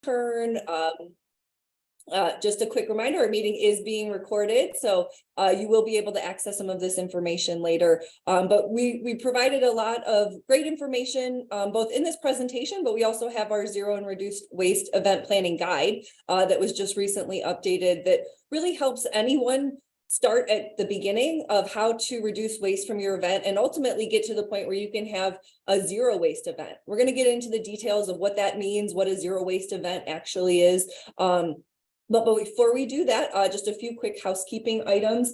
turn. Just a quick reminder, our meeting is being recorded, so you will be able to access some of this information later. But we provided a lot of great information both in this presentation, but we also have our Zero and Reduced Waste Event Planning Guide that was just recently updated that really helps anyone start at the beginning of how to reduce waste from your event and ultimately get to the point where you can have a zero waste event. We're going to get into the details of what that means, what a zero waste event actually is. But before we do that, just a few quick housekeeping items.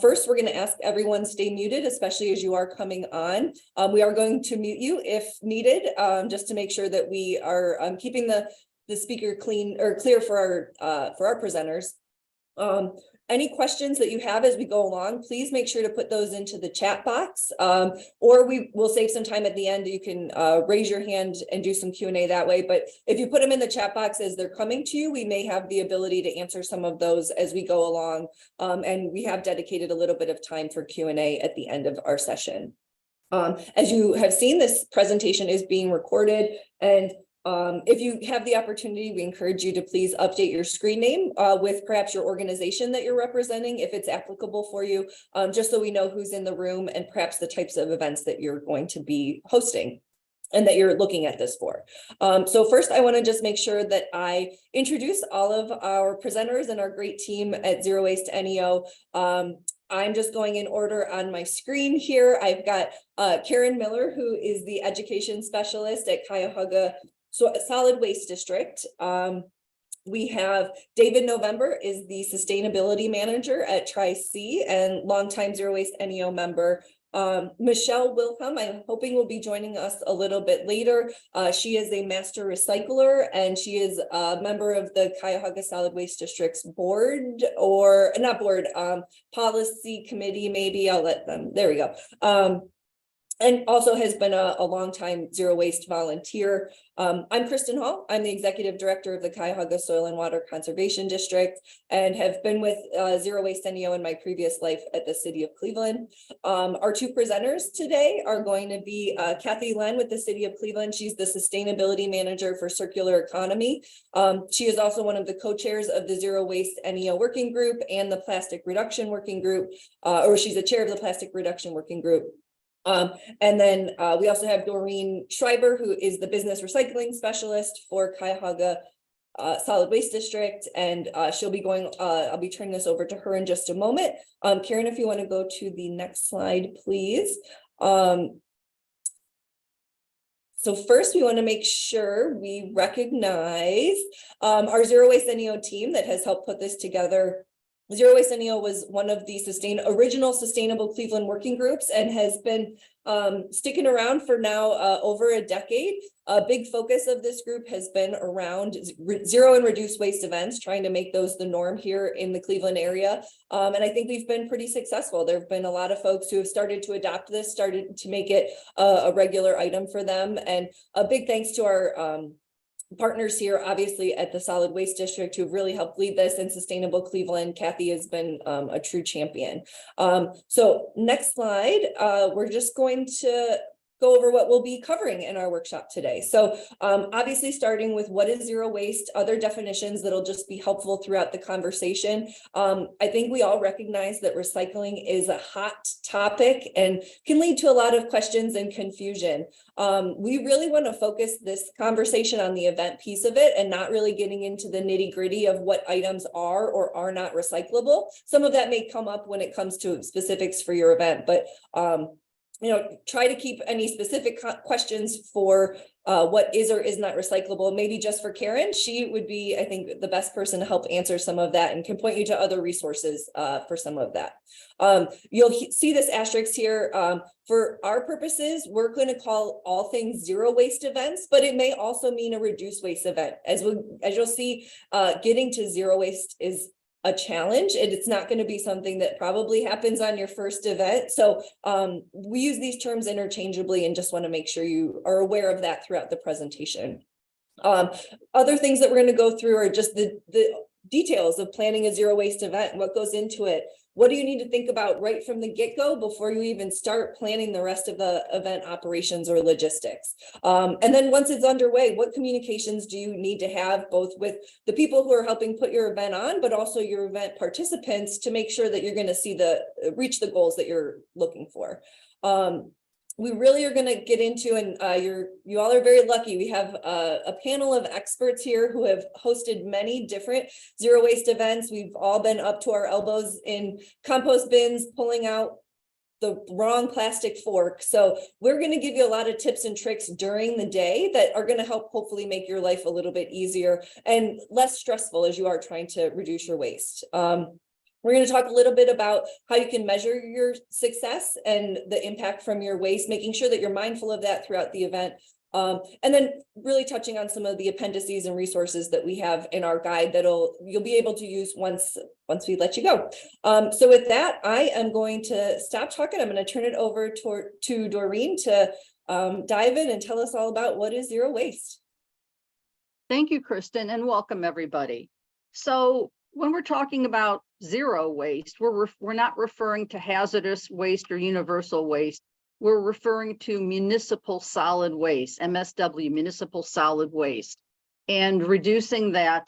First, we're going to ask everyone stay muted, especially as you are coming on. We are going to mute you if needed, just to make sure that we are keeping the speaker clean or clear for our presenters. Any questions that you have as we go along, please make sure to put those into the chat box, or we will save some time at the end. You can raise your hand and do some Q&A that way. But if you put them in the chat box as they're coming to you, we may have the ability to answer some of those as we go along. And we have dedicated a little bit of time for Q&A at the end of our session. As you have seen, this presentation is being recorded, and if you have the opportunity, we encourage you to please update your screen name with perhaps your organization that you're representing, if it's applicable for you, just so we know who's in the room and perhaps the types of events that you're going to be hosting and that you're looking at this for. So first, I want to just make sure that I introduce all of our presenters and our great team at Zero Waste NEO. I'm just going in order on my screen here. I've got Karen Miller, who is the education specialist at Cuyahoga Solid Waste District. We have David November is the sustainability manager at Tri-C and longtime Zero Waste NEO member. Michelle Wilhelm, I'm hoping will be joining us a little bit later. She is a master recycler and she is a member of the Cuyahoga Solid Waste District's board, or not board, policy committee, maybe. I'll let them, there we go. And also has been a longtime zero waste volunteer. I'm Kristen Hall. I'm the executive director of the Cuyahoga Soil and Water Conservation District and have been with Zero Waste NEO in my previous life at the city of Cleveland. Our two presenters today are going to be Kathy Len with the city of Cleveland. She's the sustainability manager for circular economy. She is also one of the co-chairs of the Zero Waste NEO working group and the plastic reduction working group, or she's the chair of the plastic reduction working group. And then we also have Doreen Schreiber, who is the business recycling specialist for Cuyahoga Solid Waste District, and she'll be going, I'll be turning this over to her in just a moment. Karen, if you want to go to the next slide, please. So first, we want to make sure we recognize our Zero Waste NEO team that has helped put this together. Zero Waste NEO was one of the original Sustainable Cleveland working groups and has been sticking around for now over a decade. A big focus of this group has been around zero and reduced waste events, trying to make those the norm here in the Cleveland area. And I think we've been pretty successful. There have been a lot of folks who have started to adopt this, started to make it a regular item for them. And a big thanks to our partners here, obviously at the Solid Waste District, who've really helped lead this, in Sustainable Cleveland. Kathy has been a true champion. So next slide, we're just going to go over what we'll be covering in our workshop today. So obviously starting with what is zero waste, other definitions that'll just be helpful throughout the conversation. I think we all recognize that recycling is a hot topic and can lead to a lot of questions and confusion. We really want to focus this conversation on the event piece of it and not really getting into the nitty-gritty of what items are or are not recyclable. Some of that may come up when it comes to specifics for your event, but try to keep any specific questions for what is or is not recyclable. Maybe just for Karen, she would be, I think, the best person to help answer some of that and can point you to other resources for some of that. You'll see this asterisk here. For our purposes, we're going to call all things zero waste events, but it may also mean a reduced waste event. As you'll see, getting to zero waste is a challenge, and it's not going to be something that probably happens on your first event. So we use these terms interchangeably and just want to make sure you are aware of that throughout the presentation. Other things that we're going to go through are just the details of planning a zero waste event, what goes into it, what do you need to think about right from the get-go before you even start planning the rest of the event operations or logistics? And then once it's underway, what communications do you need to have both with the people who are helping put your event on, but also your event participants to make sure that you're going to reach the goals that you're looking for? We really are going to get into, and you all are very lucky. We have a panel of experts here who have hosted many different zero waste events. We've all been up to our elbows in compost bins, pulling out the wrong plastic fork. So we're going to give you a lot of tips and tricks during the day that are going to help hopefully make your life a little bit easier and less stressful as you are trying to reduce your waste. We're going to talk a little bit about how you can measure your success and the impact from your waste, making sure that you're mindful of that throughout the event. And then really touching on some of the appendices and resources that we have in our guide you'll be able to use once we let you go. So with that, I am going to stop talking. I'm going to turn it over to Doreen to dive in and tell us all about what is zero waste. Thank you, Kristen, and welcome everybody. So when we're talking about zero waste, we're not referring to hazardous waste or universal waste. We're referring to municipal solid waste, MSW, municipal solid waste, and reducing that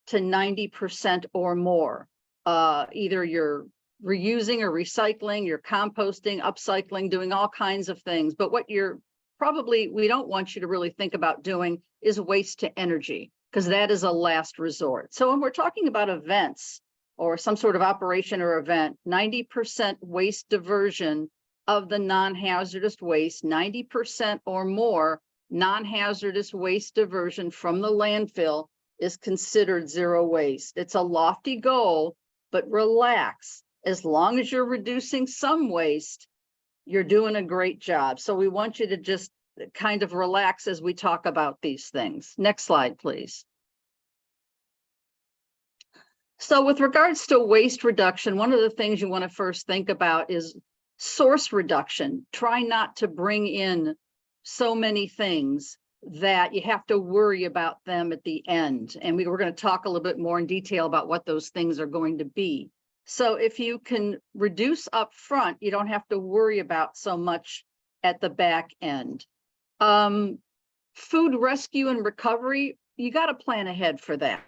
to 90% or more. Either you're reusing or recycling, you're composting, upcycling, doing all kinds of things. But what we don't want you to really think about doing is waste to energy, because that is a last resort. So when we're talking about events or some sort of operation or event, 90% waste diversion of the non-hazardous waste, 90% or more non-hazardous waste diversion from the landfill is considered zero waste. It's a lofty goal, but relax. As long as you're reducing some waste, you're doing a great job. So we want you to just kind of relax as we talk about these things. Next slide, please. So with regards to waste reduction, one of the things you want to first think about is source reduction. Try not to bring in so many things that you have to worry about them at the end. And we're going to talk a little bit more in detail about what those things are going to be. So if you can reduce up front, you don't have to worry about so much at the back end. Food rescue and recovery, you got to plan ahead for that.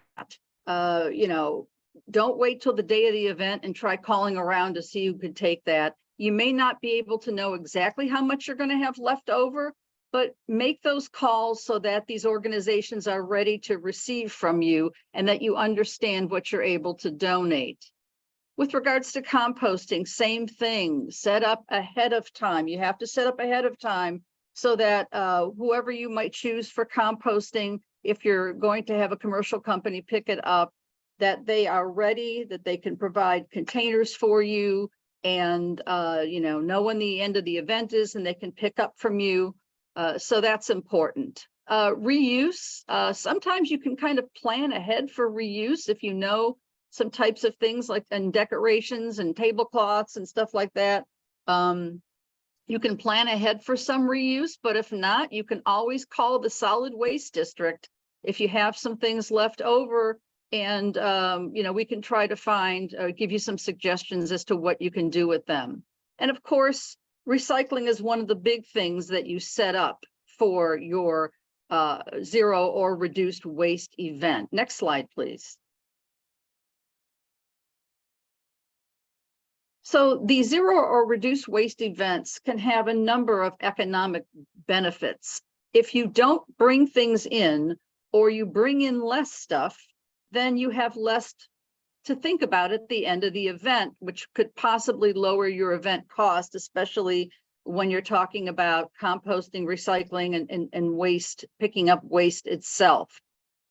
Don't wait till the day of the event and try calling around to see who could take that. You may not be able to know exactly how much you're going to have left over, but make those calls so that these organizations are ready to receive from you and that you understand what you're able to donate. With regards to composting, same thing, set up ahead of time. You have to set up ahead of time so that whoever you might choose for composting, if you're going to have a commercial company pick it up, that they are ready, that they can provide containers for you and know when the end of the event is and they can pick up from you. So that's important. Reuse, sometimes you can kind of plan ahead for reuse if you know some types of things like and decorations and tablecloths and stuff like that. You can plan ahead for some reuse, but if not, you can always call the solid waste district if you have some things left over, and we can try to give you some suggestions as to what you can do with them. And of course, recycling is one of the big things that you set up for your zero or reduced waste event. Next slide, please. So the zero or reduced waste events can have a number of economic benefits. If you don't bring things in or you bring in less stuff, then you have less to think about at the end of the event, which could possibly lower your event cost, especially when you're talking about composting, recycling, and waste, picking up waste itself.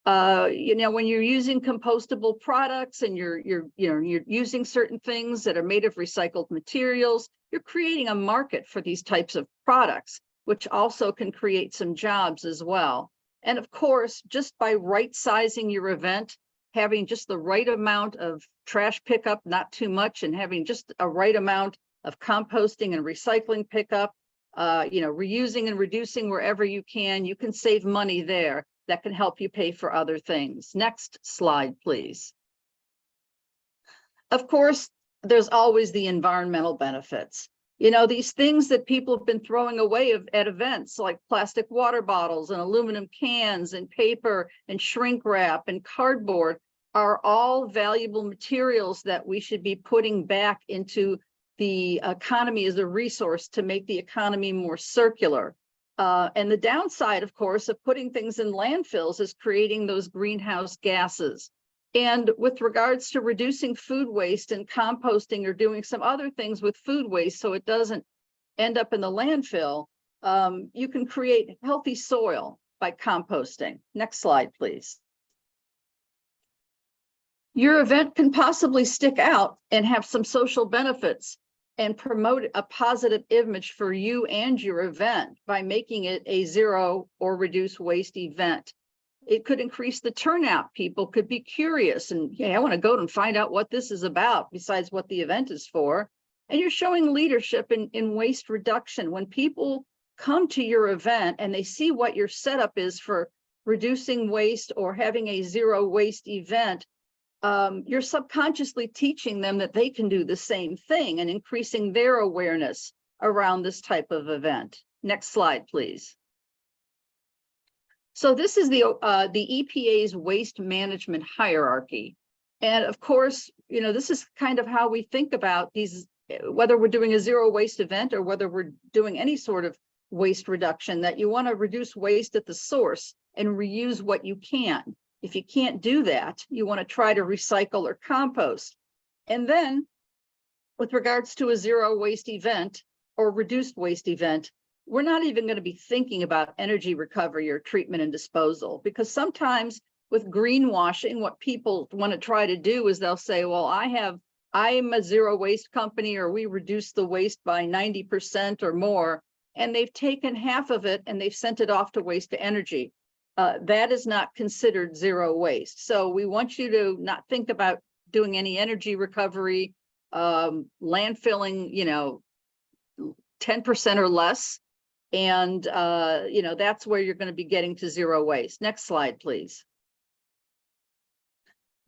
When you're using compostable products and you're using certain things that are made of recycled materials, you're creating a market for these types of products, which also can create some jobs as well. And of course, just by right sizing your event, having just the right amount of trash pickup, not too much, and having just a right amount of composting and recycling pickup, reusing and reducing wherever you can save money there. That can help you pay for other things. Next slide, please. Of course, there's always the environmental benefits. You know, these things that people have been throwing away at events, like plastic water bottles and aluminum cans and paper and shrink wrap and cardboard, are all valuable materials that we should be putting back into the economy as a resource to make the economy more circular. And the downside, of course, of putting things in landfills is creating those greenhouse gases. And with regards to reducing food waste and composting or doing some other things with food waste so it doesn't end up in the landfill, you can create healthy soil by composting. Next slide, please. Your event can possibly stick out and have some social benefits and promote a positive image for you and your event by making it a zero or reduce waste event. It could increase the turnout. People could be curious and, yeah, I want to go and find out what this is about besides what the event is for. And you're showing leadership in waste reduction. When people come to your event and they see what your setup is for reducing waste or having a zero waste event, you're subconsciously teaching them that they can do the same thing and increasing their awareness around this type of event. Next slide, please. So this is the EPA's waste management hierarchy. And of course, you know, this is kind of how we think about these, whether we're doing a zero waste event or whether we're doing any sort of waste reduction, that you want to reduce waste at the source and reuse what you can. If you can't do that, you want to try to recycle or compost. And then with regards to a zero waste event or reduced waste event, we're not even going to be thinking about energy recovery or treatment and disposal, because sometimes with greenwashing, what people want to try to do is they'll say, well, I'm a zero waste company, or we reduce the waste by 90% or more, and they've taken half of it and they've sent it off to waste to energy. That is not considered zero waste. So we want you to not think about doing any energy recovery, landfilling, you know, 10% or less. And, you know, that's where you're going to be getting to zero waste. Next slide, please.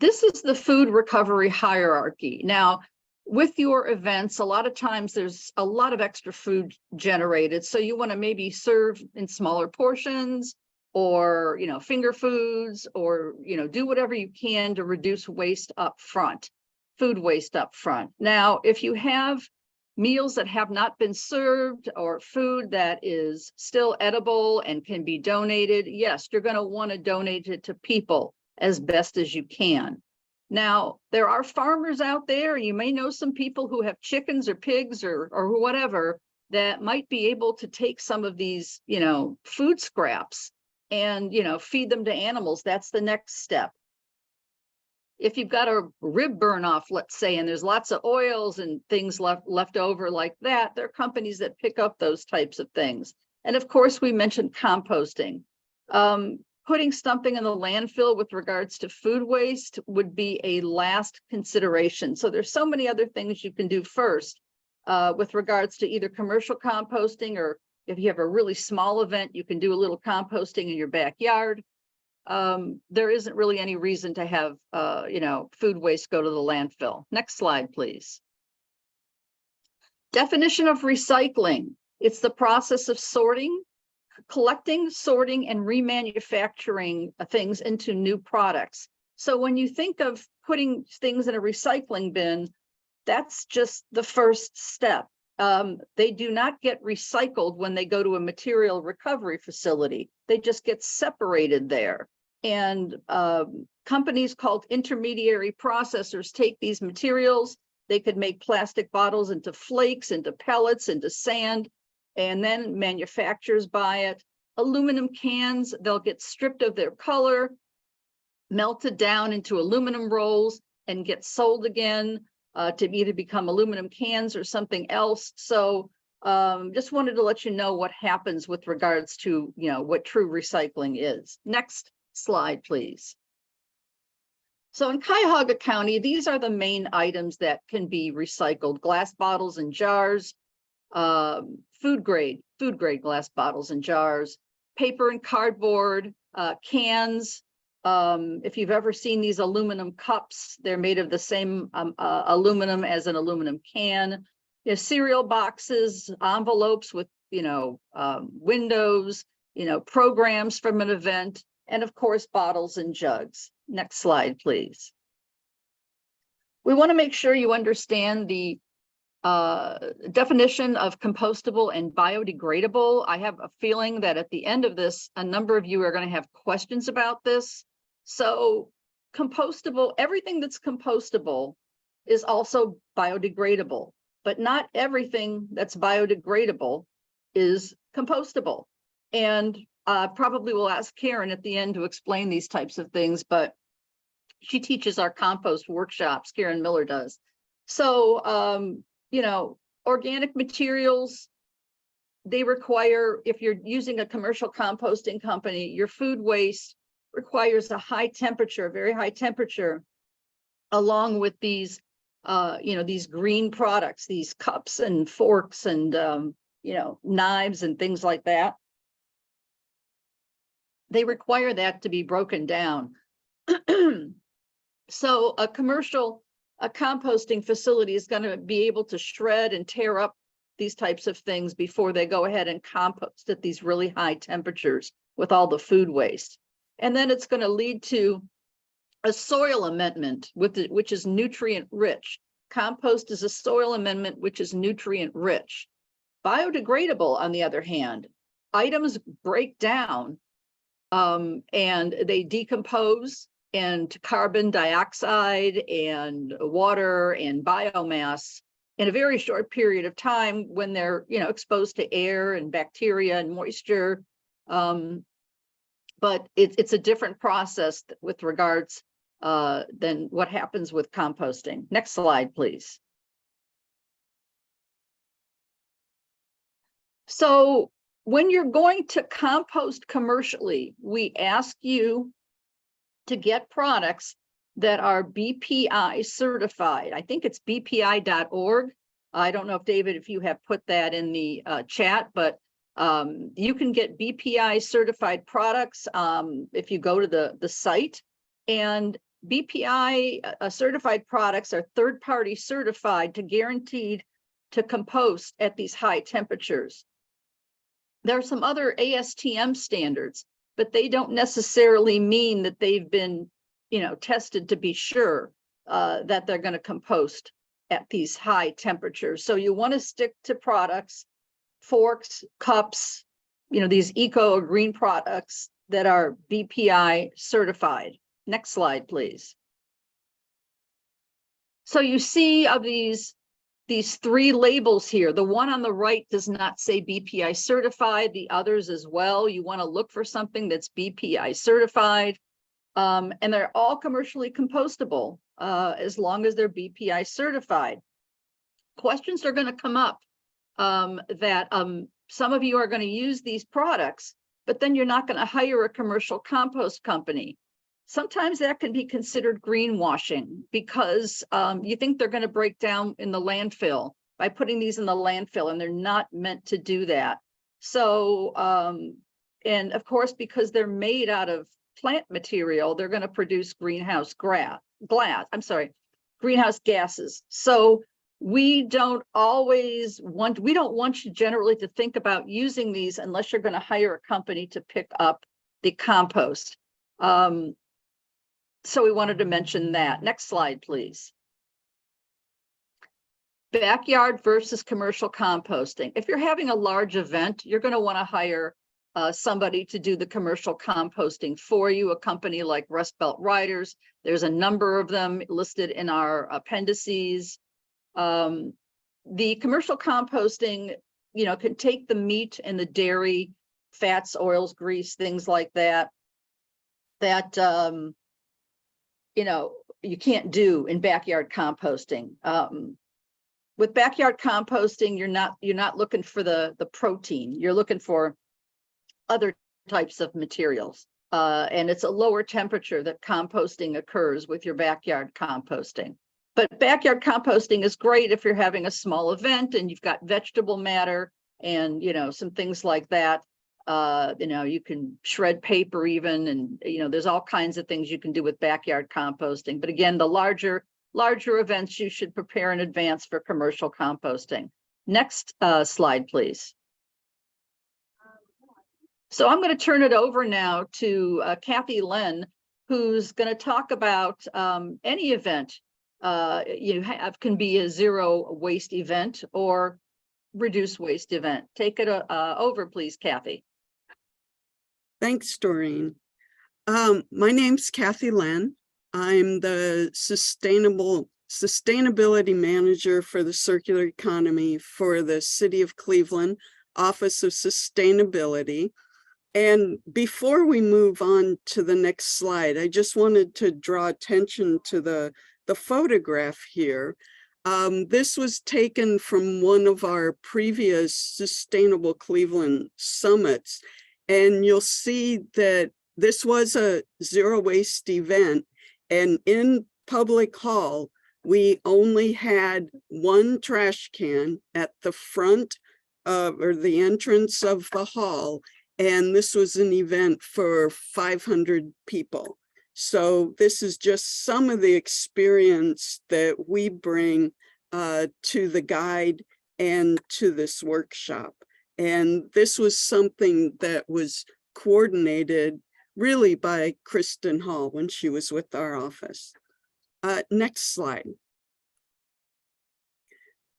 This is the food recovery hierarchy. Now, with your events, a lot of times there's a lot of extra food generated. So you want to maybe serve in smaller portions, or, you know, finger foods, or, you know, do whatever you can to reduce waste up front, food waste up front. Now, if you have meals that have not been served or food that is still edible and can be donated, yes, you're going to want to donate it to people as best as you can. Now, there are farmers out there, you may know some people who have chickens or pigs or whatever, that might be able to take some of these, you know, food scraps and, you know, feed them to animals. That's the next step. If you've got a rib burn off, let's say, and there's lots of oils and things left over like that, there are companies that pick up those types of things. And of course, we mentioned composting. Putting something in the landfill with regards to food waste would be a last consideration. So there's so many other things you can do first with regards to either commercial composting, or if you have a really small event, you can do a little composting in your backyard. There isn't really any reason to have, you know, food waste go to the landfill. Next slide, please. Definition of recycling. It's the process of sorting, collecting, sorting, and remanufacturing things into new products. So when you think of putting things in a recycling bin, that's just the first step. They do not get recycled when they go to a material recovery facility. They just get separated there. And companies called intermediary processors take these materials. They could make plastic bottles into flakes, into pellets, into sand, and then manufacturers buy it. Aluminum cans, they'll get stripped of their color, melted down into aluminum rolls, and get sold again to either become aluminum cans or something else. So just wanted to let you know what happens with regards to, you know, what true recycling is. Next slide, please. So in Cuyahoga County, these are the main items that can be recycled: glass bottles and jars, food grade glass bottles and jars, paper and cardboard, cans, If you've ever seen these aluminum cups, they're made of the same aluminum as an aluminum can. There's cereal boxes, envelopes with, windows, programs from an event, and of course, bottles and jugs. Next slide, please. We want to make sure you understand the definition of compostable and biodegradable. I have a feeling that at the end of this, a number of you are going to have questions about this. So compostable, everything that's compostable is also biodegradable, but not everything that's biodegradable is compostable. And probably will ask Karen at the end to explain these types of things, but she teaches our compost workshops, Karen Miller does. So, organic materials, they require, if you're using a commercial composting company, your food waste requires a high temperature, very high temperature, along with these, these green products, these cups and forks and, knives and things like that. They require that to be broken down. So a composting facility is going to be able to shred and tear up these types of things before they go ahead and compost at these really high temperatures with all the food waste. And then it's going to lead to a soil amendment which is nutrient rich. Compost is a soil amendment which is nutrient rich. Biodegradable, on the other hand, items break down and they decompose, and carbon dioxide and water and biomass in a very short period of time when they're, exposed to air and bacteria and moisture. But it's a different process with regards than what happens with composting. Next slide, please. So when you're going to compost commercially, we ask you to get products that are BPI certified. I think it's bpi.org. I don't know if David, if you have put that in the chat, but you can get BPI certified products if you go to the site. And BPI certified products are third-party certified to guaranteed to compost at these high temperatures. There are some other ASTM standards, but they don't necessarily mean that they've been, tested to be sure that they're going to compost at these high temperatures. So you want to stick to products, forks, cups, these eco or green products that are BPI certified. Next slide, please. So you see of these three labels here. The one on the right does not say BPI certified, the others as well. You want to look for something that's BPI certified. And they're all commercially compostable as long as they're BPI certified. Questions are going to come up that some of you are going to use these products, but then you're not going to hire a commercial compost company. Sometimes that can be considered greenwashing because you think they're going to break down in the landfill by putting these in the landfill, and they're not meant to do that. So, and of course, because they're made out of plant material, they're going to produce greenhouse gases. So we don't want you generally to think about using these unless you're going to hire a company to pick up the compost. So we wanted to mention that. Next slide, please. Backyard versus commercial composting. If you're having a large event, you're going to want to hire somebody to do the commercial composting for you, a company like Rust Belt Riders. There's a number of them listed in our appendices. The commercial composting, can take the meat and the dairy, fats, oils, grease, things like that, you can't do in backyard composting. With backyard composting, you're not looking for the protein. You're looking for other types of materials. And it's a lower temperature that composting occurs with your backyard composting. But backyard composting is great if you're having a small event and you've got vegetable matter and, some things like that. You can shred paper even, and, there's all kinds of things you can do with backyard composting. But again, the larger events, you should prepare in advance for commercial composting. Next slide, please. So I'm going to turn it over now to Kathy Len, who's going to talk about any event you have can be a zero waste event or reduce waste event. Take it over, please, Kathy. Thanks, Doreen. My name's Kathy Len. I'm the sustainability manager for the circular economy for the City of Cleveland Office of Sustainability. And before we move on to the next slide, I just wanted to draw attention to the photograph here. This was taken from one of our previous Sustainable Cleveland summits. And you'll see that this was a zero waste event. And in Public Hall, we only had one trash can at the front or the entrance of the hall. And this was an event for 500 people. So this is just some of the experience that we bring to the guide and to this workshop. And this was something that was coordinated really by Kristen Hall when she was with our office. Next slide.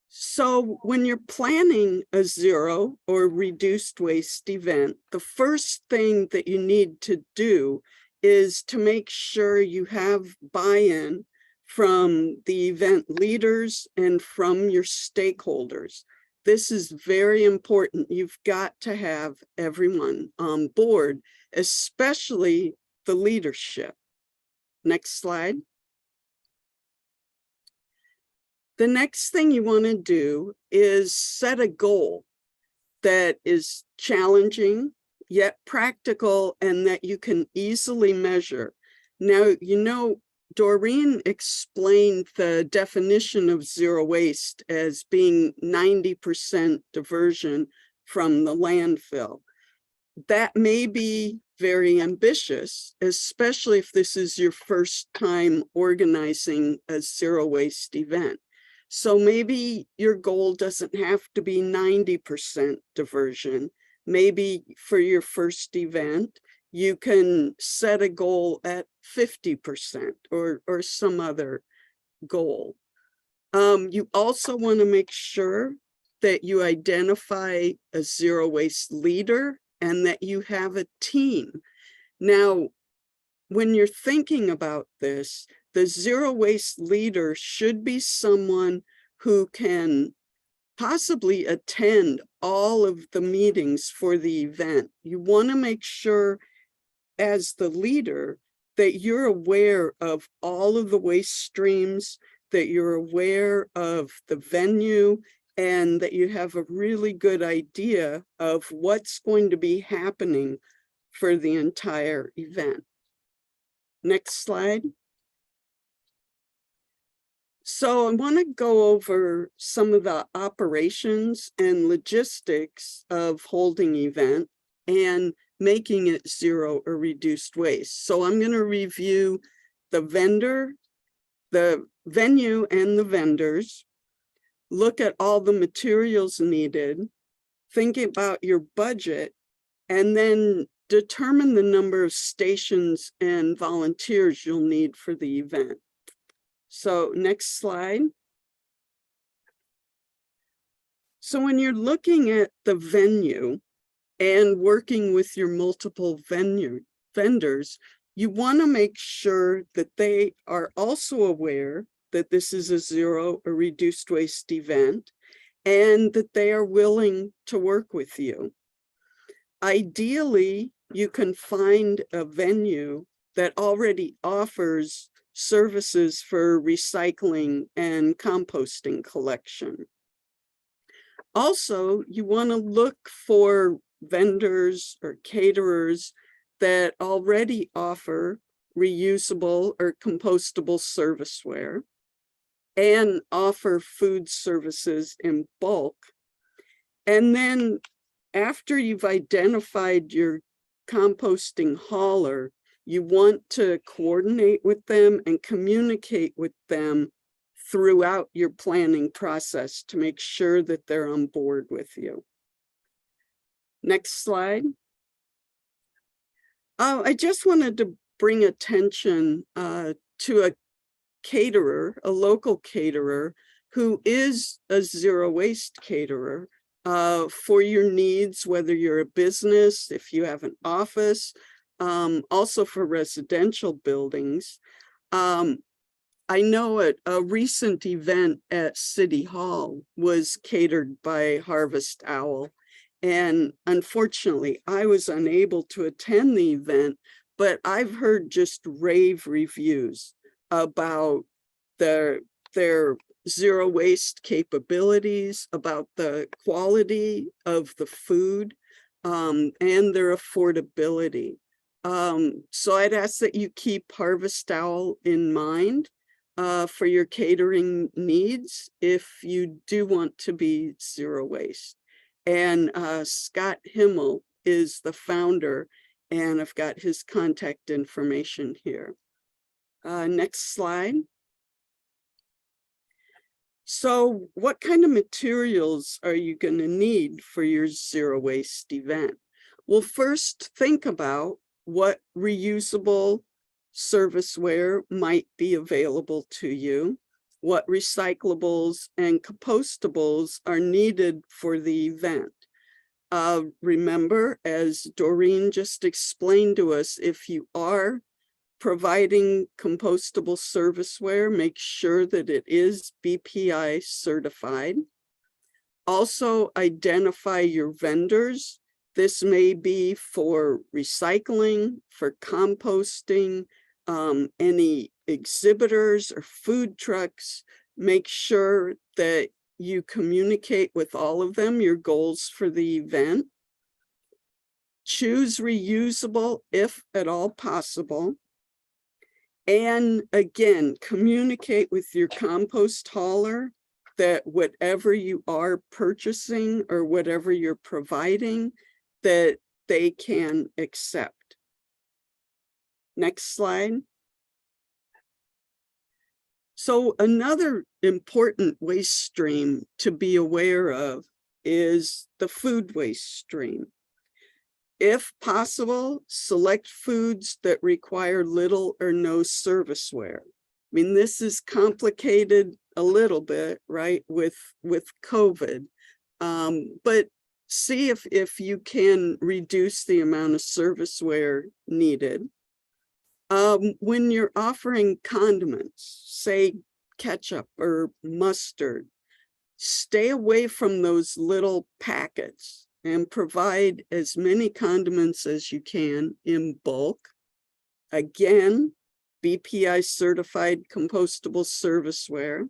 So when you're planning a zero or reduced waste event, the first thing that you need to do is to make sure you have buy-in from the event leaders and from your stakeholders. This is very important. You've got to have everyone on board, especially the leadership. Next slide. The next thing you want to do is set a goal that is challenging, yet practical, and that you can easily measure. Now, Doreen explained the definition of zero waste as being 90% diversion from the landfill. That may be very ambitious, especially if this is your first time organizing a zero waste event. So maybe your goal doesn't have to be 90% diversion. Maybe for your first event, you can set a goal at 50% or some other goal. You also want to make sure that you identify a zero waste leader and that you have a team. Now, when you're thinking about this, the zero waste leader should be someone who can possibly attend all of the meetings for the event. You want to make sure as the leader that you're aware of all of the waste streams, that you're aware of the venue, and that you have a really good idea of what's going to be happening for the entire event. Next slide. So I want to go over some of the operations and logistics of holding an event and making it zero or reduced waste. So I'm going to review the vendor, the venue and the vendors, look at all the materials needed, think about your budget, and then determine the number of stations and volunteers you'll need for the event. So next slide. So when you're looking at the venue and working with your multiple vendors, you want to make sure that they are also aware that this is a zero or reduced waste event and that they are willing to work with you. Ideally, you can find a venue that already offers services for recycling and composting collection. Also, you want to look for vendors or caterers that already offer reusable or compostable serviceware and offer food services in bulk. And then after you've identified your composting hauler, you want to coordinate with them and communicate with them throughout your planning process to make sure that they're on board with you. Next slide. I just wanted to bring attention to a caterer, a local caterer, who is a zero waste caterer for your needs, whether you're a business, if you have an office, also for residential buildings. I know a recent event at City Hall was catered by Harvest Owl. And unfortunately, I was unable to attend the event, but I've heard just rave reviews about their zero waste capabilities, about the quality of the food, and their affordability. So I'd ask that you keep Harvest Owl in mind for your catering needs if you do want to be zero waste. And Scott Himmel is the founder, and I've got his contact information here. Next slide. So what kind of materials are you going to need for your zero waste event? Well, first think about what reusable serviceware might be available to you, what recyclables and compostables are needed for the event. Remember, as Doreen just explained to us, if you are providing compostable serviceware, make sure that it is BPI certified. Also identify your vendors. This may be for recycling, for composting, any exhibitors or food trucks. Make sure that you communicate with all of them, your goals for the event. Choose reusable if at all possible. And again, communicate with your compost hauler that whatever you are purchasing or whatever you're providing, that they can accept. Next slide. So another important waste stream to be aware of is the food waste stream. If possible, select foods that require little or no serviceware. I mean, this is complicated a little bit, right, with COVID, but see if you can reduce the amount of serviceware needed. When you're offering condiments, say ketchup or mustard, stay away from those little packets and provide as many condiments as you can in bulk. Again, BPI certified compostable serviceware.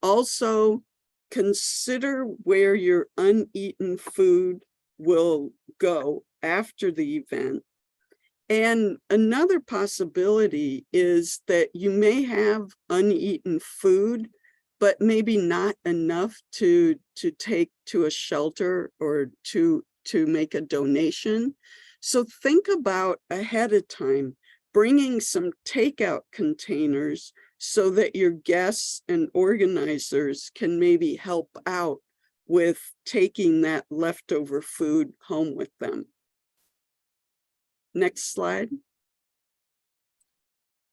Also, consider where your uneaten food will go after the event. And another possibility is that you may have uneaten food, but maybe not enough to take to a shelter or to make a donation. So think about ahead of time, bringing some takeout containers so that your guests and organizers can maybe help out with taking that leftover food home with them. Next slide.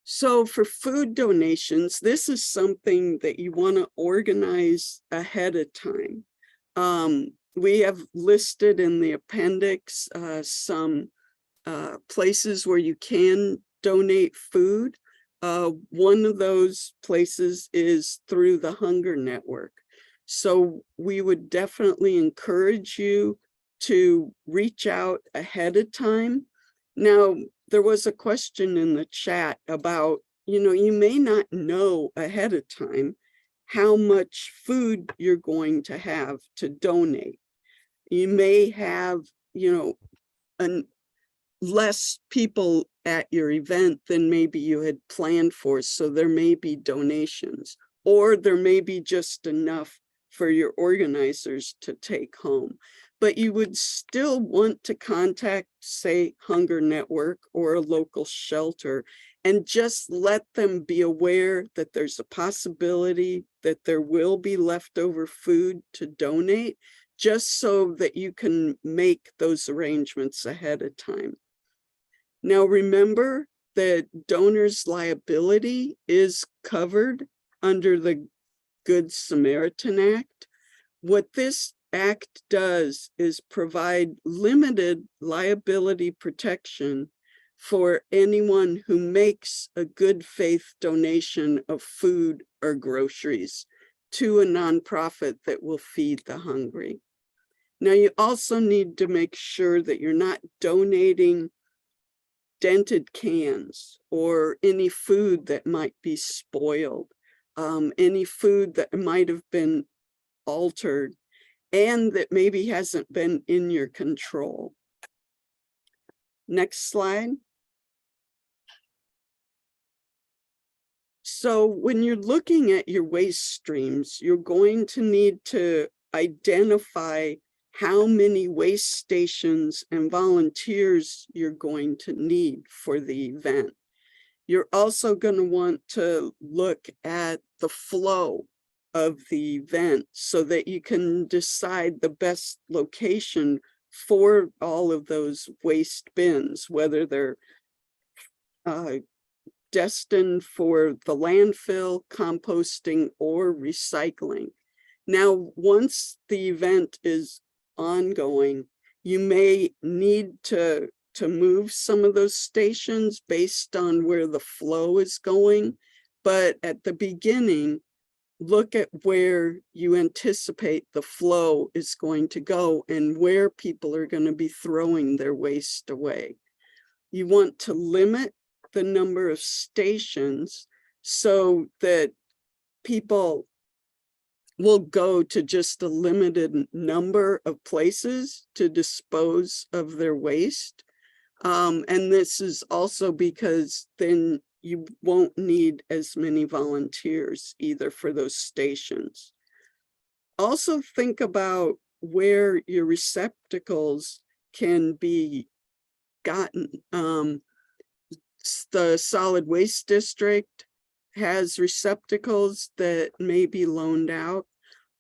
So for food donations, this is something that you want to organize ahead of time. We have listed in the appendix some places where you can donate food. One of those places is through the Hunger Network. So we would definitely encourage you to reach out ahead of time. Now, there was a question in the chat about, you may not know ahead of time how much food you're going to have to donate. You may have, less people at your event than maybe you had planned for. So there may be donations, or there may be just enough for your organizers to take home. but you would still want to contact, say, Hunger Network or a local shelter and just let them be aware that there's a possibility that there will be leftover food to donate, just so that you can make those arrangements ahead of time. Now, remember that donors' liability is covered under the Good Samaritan Act. What this act does is provide limited liability protection for anyone who makes a good faith donation of food or groceries to a nonprofit that will feed the hungry. Now, you also need to make sure that you're not donating dented cans or any food that might be spoiled, any food that might have been altered and that maybe hasn't been in your control. Next slide. So when you're looking at your waste streams, you're going to need to identify how many waste stations and volunteers you're going to need for the event. You're also going to want to look at the flow of the event so that you can decide the best location for all of those waste bins, whether they're destined for the landfill, composting, or recycling. Now, once the event is ongoing, you may need to move some of those stations based on where the flow is going. But at the beginning, look at where you anticipate the flow is going to go and where people are going to be throwing their waste away. You want to limit the number of stations so that people will go to just a limited number of places to dispose of their waste. And this is also because then you won't need as many volunteers either for those stations. Also think about where your receptacles can be gotten. The solid waste district has receptacles that may be loaned out.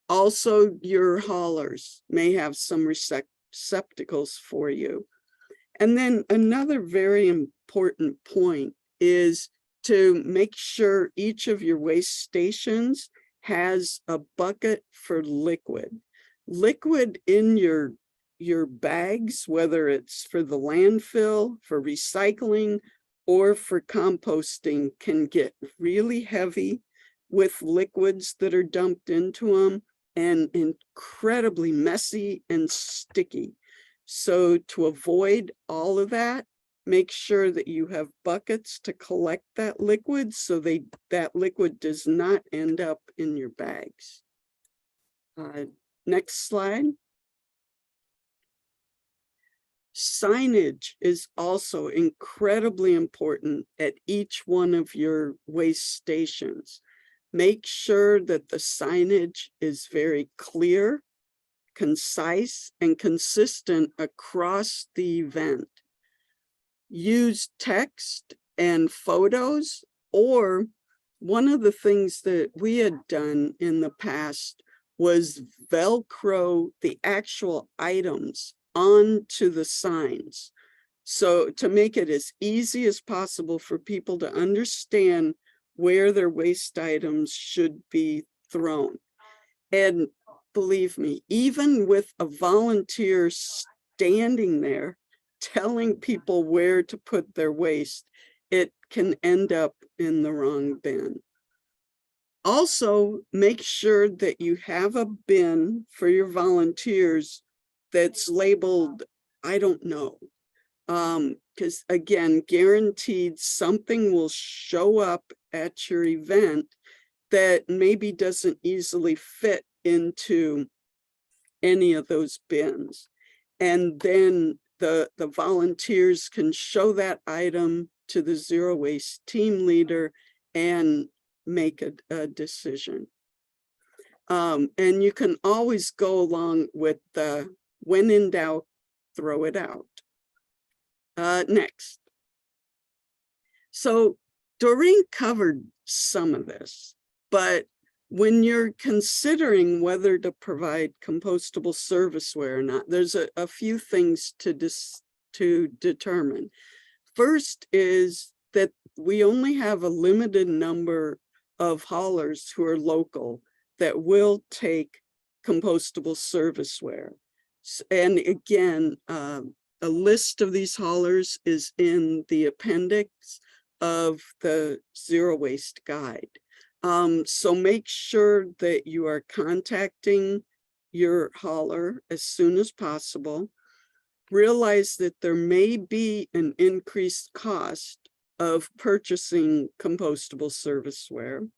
Also, your haulers may have some receptacles for you. And then another very important point is to make sure each of your waste stations has a bucket for liquid. Liquid in your bags, whether it's for the landfill, for recycling, or for composting, can get really heavy with liquids that are dumped into them and incredibly messy and sticky. So to avoid all of that, make sure that you have buckets to collect that liquid so that liquid does not end up in your bags. Next slide. Signage is also incredibly important at each one of your waste stations. Make sure that the signage is very clear, concise, and consistent across the event. Use text and photos, or one of the things that we had done in the past was Velcro the actual items onto the signs. So to make it as easy as possible for people to understand where their waste items should be thrown. And believe me, even with a volunteer standing there telling people where to put their waste, it can end up in the wrong bin. Also, make sure that you have a bin for your volunteers that's labeled, I don't know, because again, guaranteed something will show up at your event that maybe doesn't easily fit into any of those bins. And then the volunteers can show that item to the zero waste team leader and make a decision. And you can always go along with the When in doubt, throw it out. Next. So Doreen covered some of this, but when you're considering whether to provide compostable serviceware or not, there's a few things to determine. First is that we only have a limited number of haulers who are local that will take compostable serviceware. And again, a list of these haulers is in the appendix of the Zero Waste Guide. So make sure that you are contacting your hauler as soon as possible. Realize that there may be an increased cost of purchasing compostable serviceware.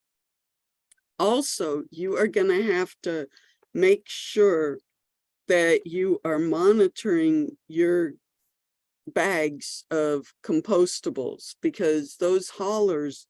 Also, you are going to have to make sure that you are monitoring your bags of compostables, because those haulers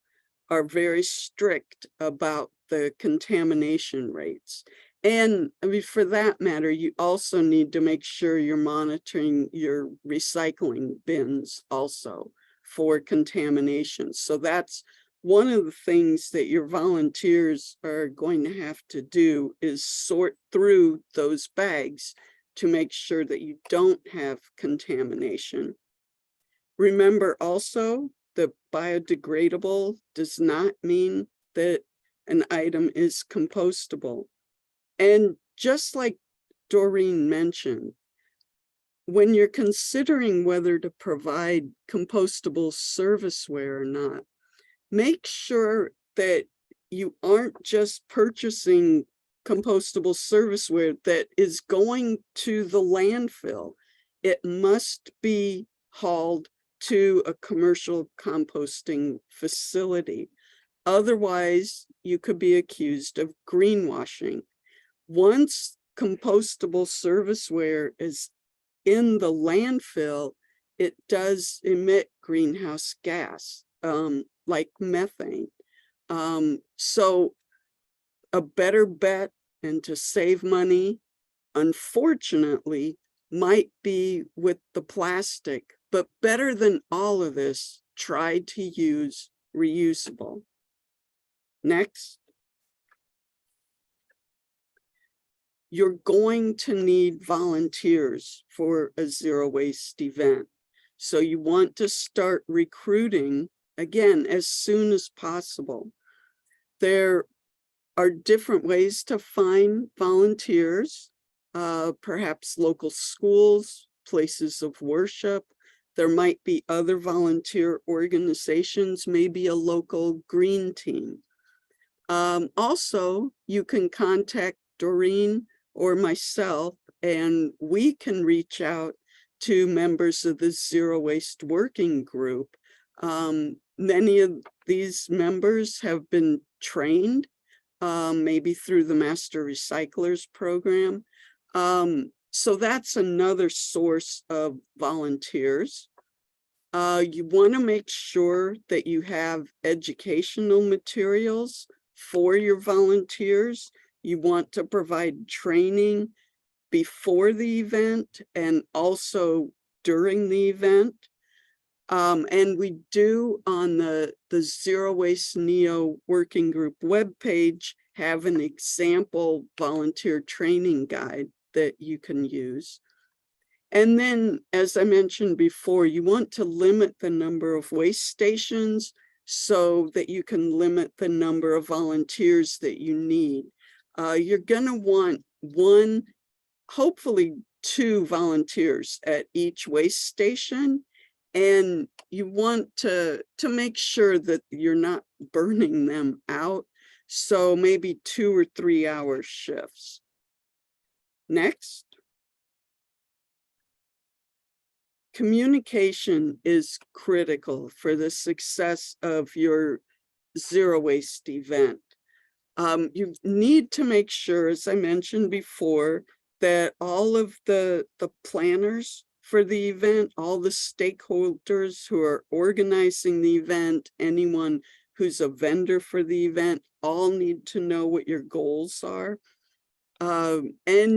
are very strict about the contamination rates. And I mean, for that matter, you also need to make sure you're monitoring your recycling bins also for contamination. So that's one of the things that your volunteers are going to have to do, is sort through those bags to make sure that you don't have contamination. Remember also, the biodegradable does not mean that an item is compostable. And just like Doreen mentioned, when you're considering whether to provide compostable serviceware or not, make sure that you aren't just purchasing compostable serviceware that is going to the landfill. It must be hauled to a commercial composting facility. Otherwise, you could be accused of greenwashing. Once compostable serviceware is in the landfill, it does emit greenhouse gas, like methane. So a better bet, and to save money, unfortunately, might be with the plastic, but better than all of this, try to use reusable. Next. You're going to need volunteers for a zero waste event. So you want to start recruiting, again, as soon as possible. There are different ways to find volunteers, perhaps local schools, places of worship. There might be other volunteer organizations, maybe a local green team. Also, you can contact Doreen or myself, and we can reach out to members of the Zero Waste Working Group. Many of these members have been trained, maybe through the Master Recyclers program. So that's another source of volunteers. You want to make sure that you have educational materials for your volunteers. You want to provide training before the event and also during the event. And we do, on the Zero Waste NEO Working Group webpage, have an example volunteer training guide that you can use. And then, as I mentioned before, you want to limit the number of waste stations so that you can limit the number of volunteers that you need. You're going to want one, hopefully 2 volunteers at each waste station. And you want to make sure that you're not burning them out. So maybe 2 or 3 hour shifts. Next. Communication is critical for the success of your zero waste event. You need to make sure, as I mentioned before, that all of the planners for the event, all the stakeholders who are organizing the event, anyone who's a vendor for the event, all need to know what your goals are. And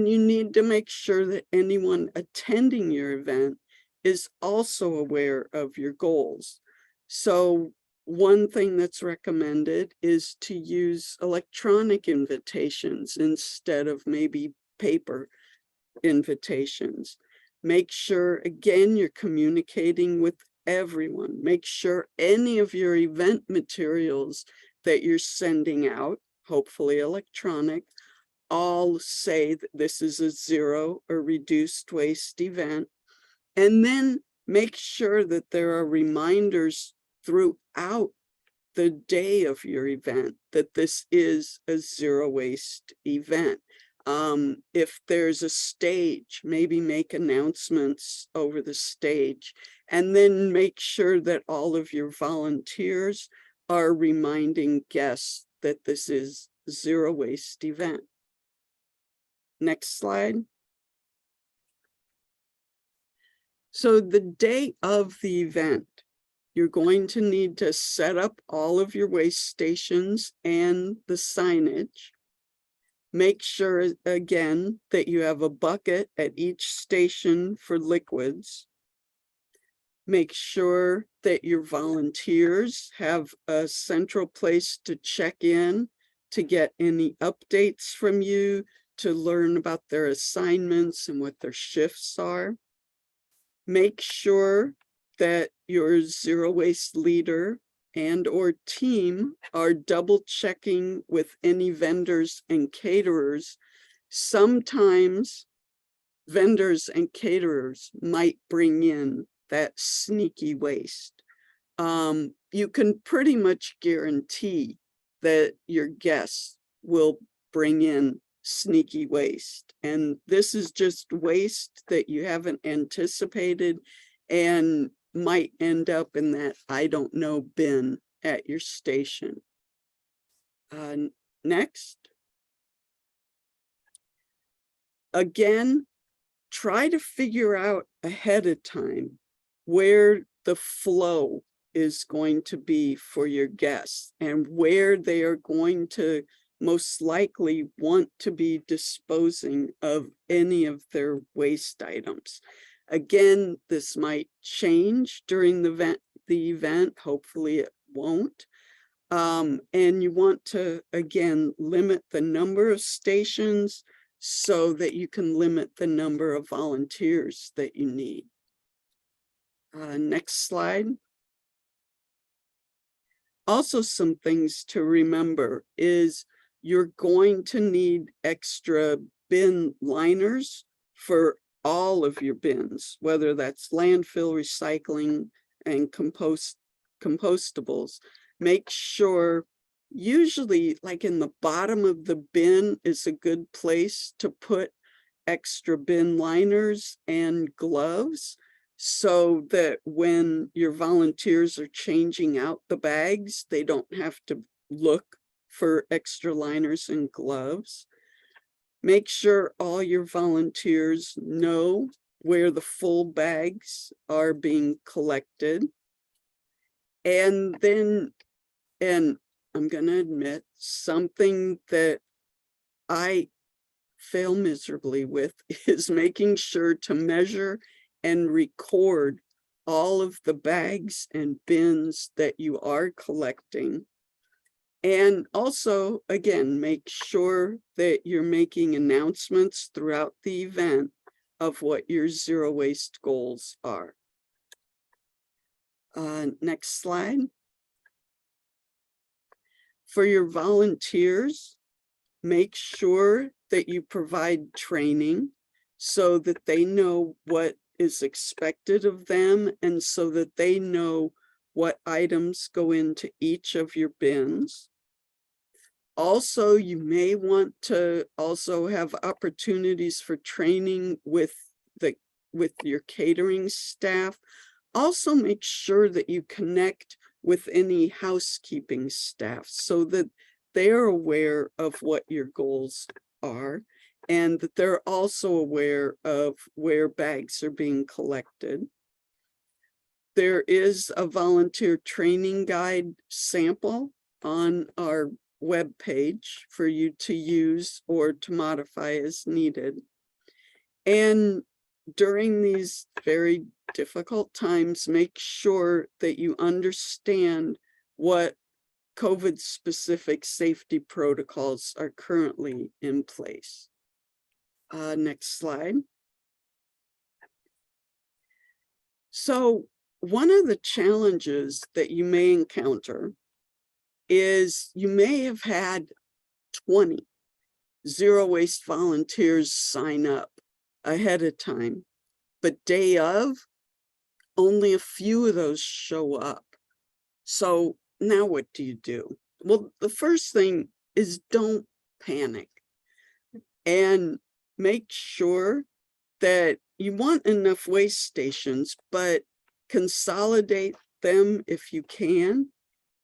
you need to make sure that anyone attending your event is also aware of your goals. So one thing that's recommended is to use electronic invitations instead of maybe paper invitations. Make sure, again, you're communicating with everyone. Make sure any of your event materials that you're sending out, hopefully electronic, all say that this is a zero or reduced waste event. And then make sure that there are reminders throughout the day of your event that this is a zero waste event. If there's a stage, maybe make announcements over the stage, and then make sure that all of your volunteers are reminding guests that this is a zero waste event. Next slide. So the day of the event, you're going to need to set up all of your waste stations and the signage. Make sure, again, that you have a bucket at each station for liquids. Make sure that your volunteers have a central place to check in to get any updates from you, to learn about their assignments and what their shifts are. Make sure that your zero waste leader and or team are double checking with any vendors and caterers. Sometimes vendors and caterers might bring in that sneaky waste. You can pretty much guarantee that your guests will bring in sneaky waste. And this is just waste that you haven't anticipated and might end up in that I don't know bin at your station. Next. Again, try to figure out ahead of time where the flow is going to be for your guests and where they are going to most likely want to be disposing of any of their waste items. Again, this might change during the event. Hopefully it won't. And you want to, again, limit the number of stations so that you can limit the number of volunteers that you need. Next slide. Also, some things to remember is you're going to need extra bin liners for all of your bins, whether that's landfill, recycling, and compostables. Make sure, usually like in the bottom of the bin is a good place to put extra bin liners and gloves, so that when your volunteers are changing out the bags, they don't have to look for extra liners and gloves. Make sure all your volunteers know where the full bags are being collected. And then, and I'm going to admit, something that I fail miserably with is making sure to measure and record all of the bags and bins that you are collecting. And also, again, make sure that you're making announcements throughout the event of what your zero waste goals are. Next slide. For your volunteers, make sure that you provide training so that they know what is expected of them and so that they know what items go into each of your bins. Also, you may want to also have opportunities for training with your catering staff. Also, make sure that you connect with any housekeeping staff so that they're aware of what your goals are and that they're also aware of where bags are being collected. There is a volunteer training guide sample on our web page for you to use or to modify as needed. And during these very difficult times, make sure that you understand what COVID-specific safety protocols are currently in place. Next slide. So one of the challenges that you may encounter is you may have had 20 zero waste volunteers sign up ahead of time, but day of, only a few of those show up. So now what do you do? Well, the first thing is don't panic and make sure that you want enough waste stations, but consolidate them if you can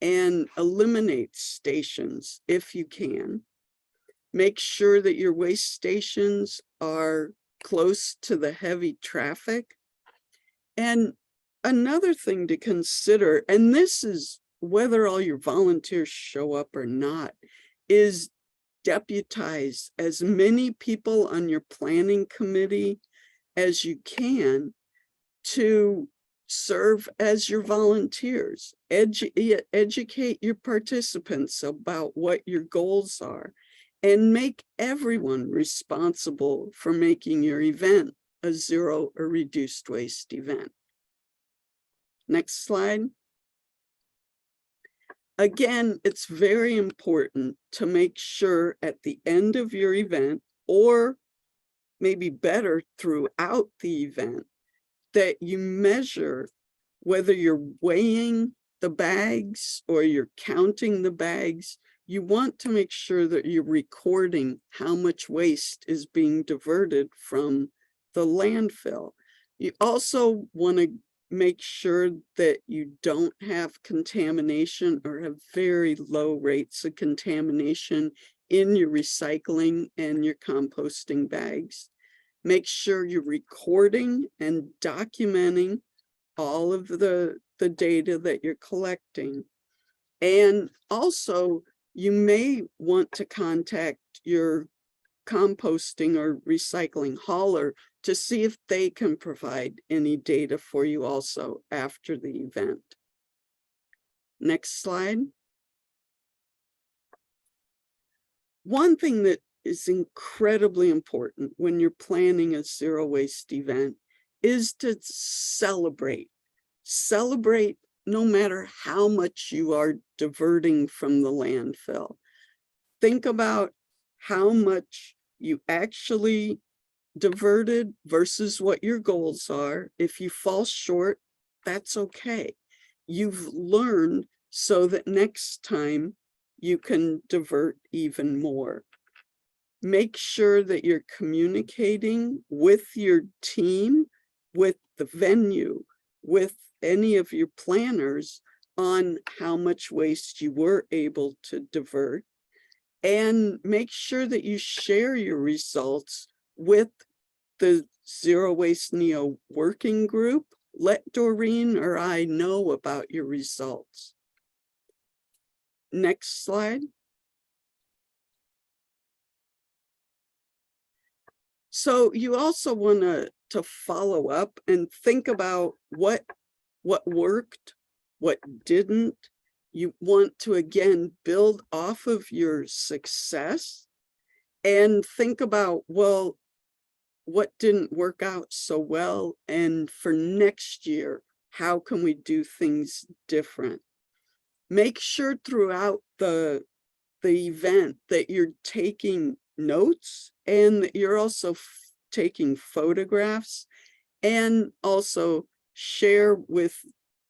and eliminate stations if you can. Make sure that your waste stations are close to the heavy traffic. And another thing to consider, and this is whether all your volunteers show up or not, is deputize as many people on your planning committee as you can to serve as your volunteers. Educate your participants about what your goals are, and make everyone responsible for making your event a zero or reduced waste event. Next slide. Again, it's very important to make sure at the end of your event, or maybe better throughout the event, that you measure whether you're weighing the bags or you're counting the bags. You want to make sure that you're recording how much waste is being diverted from the landfill. You also want to make sure that you don't have contamination or have very low rates of contamination in your recycling and your composting bags. Make sure you're recording and documenting all of the data that you're collecting. And also, you may want to contact your composting or recycling hauler to see if they can provide any data for you also after the event. Next slide. One thing that is incredibly important when you're planning a zero waste event is to celebrate. Celebrate no matter how much you are diverting from the landfill. Think about how much you actually diverted versus what your goals are. If you fall short, that's okay. You've learned so that next time you can divert even more. Make sure that you're communicating with your team, with the venue, with any of your planners on how much waste you were able to divert, and make sure that you share your results with the Zero Waste NEO working group. Let Doreen or I know about your results. Next slide. So you also want to follow up and think about what worked, what didn't. You want to, again, build off of your success and think about, well, what didn't work out so well? And for next year, how can we do things different? Make sure throughout the event that you're taking notes and that you're also taking photographs, and also share with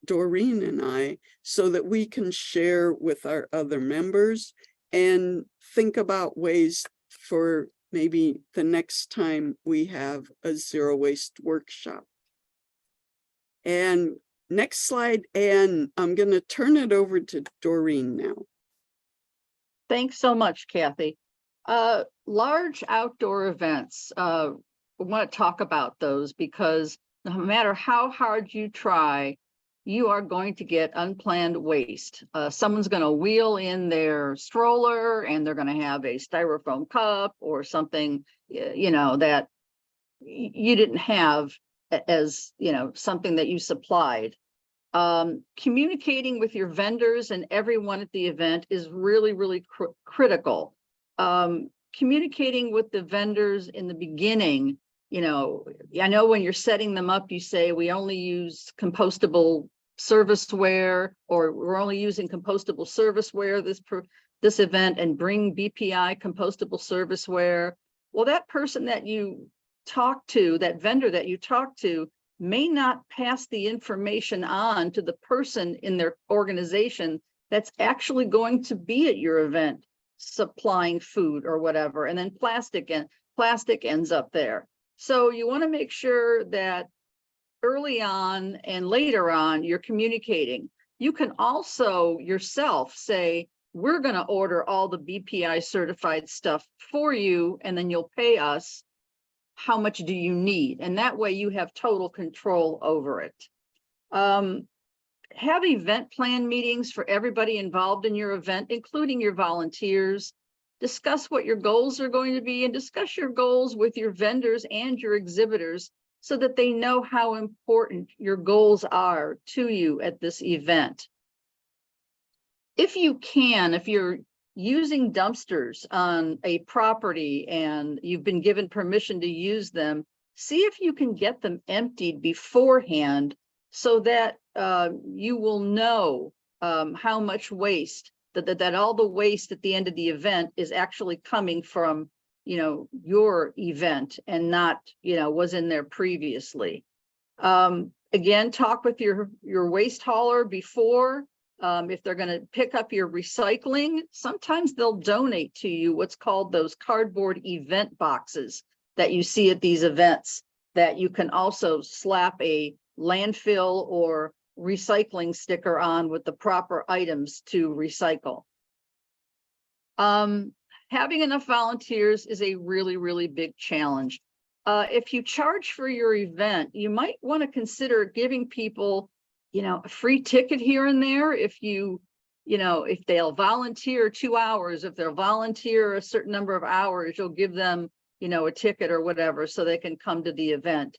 Doreen and I so that we can share with our other members and think about ways for maybe the next time we have a zero waste workshop. And next slide, and I'm going to turn it over to Doreen now. Thanks so much, Kathy. Large outdoor events, we want to talk about those because no matter how hard you try, you are going to get unplanned waste. Someone's going to wheel in their stroller and they're going to have a styrofoam cup or something, you know, that you didn't have as, you know, something that you supplied. Communicating with your vendors and everyone at the event is really, really critical. Communicating with the vendors in the beginning, you know, I know when you're setting them up, you say, we only use compostable serviceware, or we're only using compostable serviceware this event, and bring BPI compostable serviceware. Well, that person that you talk to, that vendor that you talk to, may not pass the information on to the person in their organization that's actually going to be at your event supplying food or whatever, and then plastic ends up there. So you want to make sure that early on and later on you're communicating. You can also yourself say, we're going to order all the BPI certified stuff for you, and then you'll pay us. How much do you need? And that way you have total control over it. Have event plan meetings for everybody involved in your event, including your volunteers. Discuss what your goals are going to be, and discuss your goals with your vendors and your exhibitors so that they know how important your goals are to you at this event. If you can, if you're using dumpsters on a property and you've been given permission to use them, see if you can get them emptied beforehand so that you will know how much waste, that all the waste at the end of the event is actually coming from, you know, your event and not, you know, was in there previously. Again, talk with your waste hauler before. If they're going to pick up your recycling, sometimes they'll donate to you what's called those cardboard event boxes that you see at these events, that you can also slap a landfill or recycling sticker on with the proper items to recycle. Having enough volunteers is a really, really big challenge. If you charge for your event, you might want to consider giving people, you know, a free ticket here and there. If if they'll volunteer 2 hours, if they'll volunteer a certain number of hours, you'll give them, you know, a ticket or whatever so they can come to the event.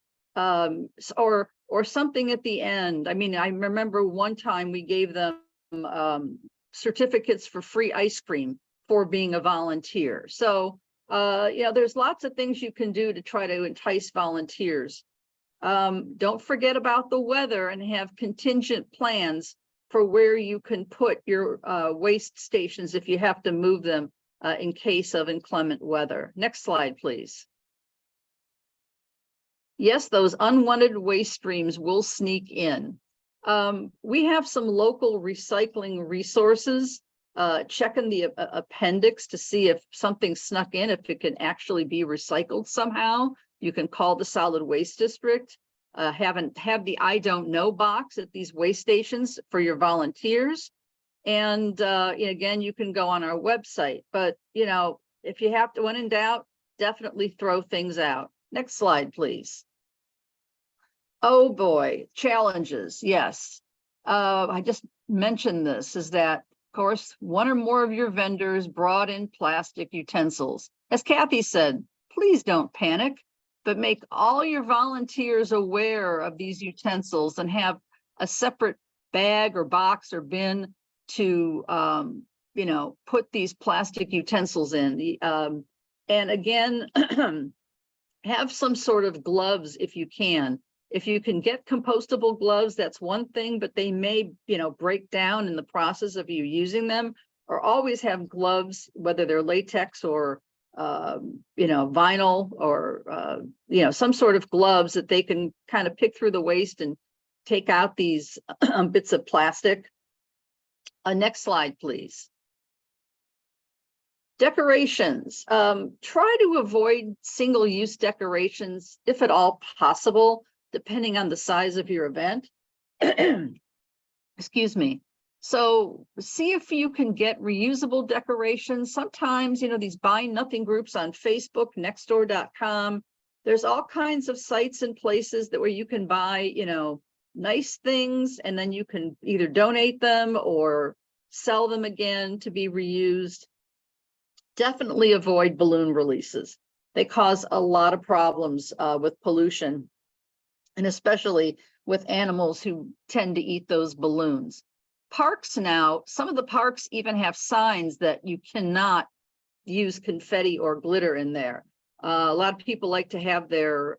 Or something at the end. I mean, I remember one time we gave them certificates for free ice cream for being a volunteer. So, there's lots of things you can do to try to entice volunteers. Don't forget about the weather and have contingent plans for where you can put your waste stations if you have to move them in case of inclement weather. Next slide, please. Yes, those unwanted waste streams will sneak in. We have some local recycling resources. Check in the appendix to see if something snuck in, if it can actually be recycled somehow. You can call the solid waste district. Have the I don't know box at these waste stations for your volunteers. And again, you can go on our website. But if you have to, when in doubt, definitely throw things out. Next slide, please. Oh boy, challenges. Yes. I just mentioned this, is that, of course, one or more of your vendors brought in plastic utensils. As Kathy said, please don't panic, but make all your volunteers aware of these utensils and have a separate bag or box or bin to, put these plastic utensils in. And again, have some sort of gloves if you can. If you can get compostable gloves, that's one thing, but they may, break down in the process of you using them. Or always have gloves, whether they're latex or, vinyl or, some sort of gloves that they can kind of pick through the waste and take out these bits of plastic. Next slide, please. Decorations. Try to avoid single-use decorations, if at all possible, depending on the size of your event. Excuse me. So see if you can get reusable decorations. Sometimes, these Buy Nothing groups on Facebook, Nextdoor.com, there's all kinds of sites and places that where you can buy, nice things, and then you can either donate them or sell them again to be reused. Definitely avoid balloon releases. They cause a lot of problems with pollution, and especially with animals who tend to eat those balloons. Parks now, some of the parks even have signs that you cannot use confetti or glitter in there. A lot of people like to have their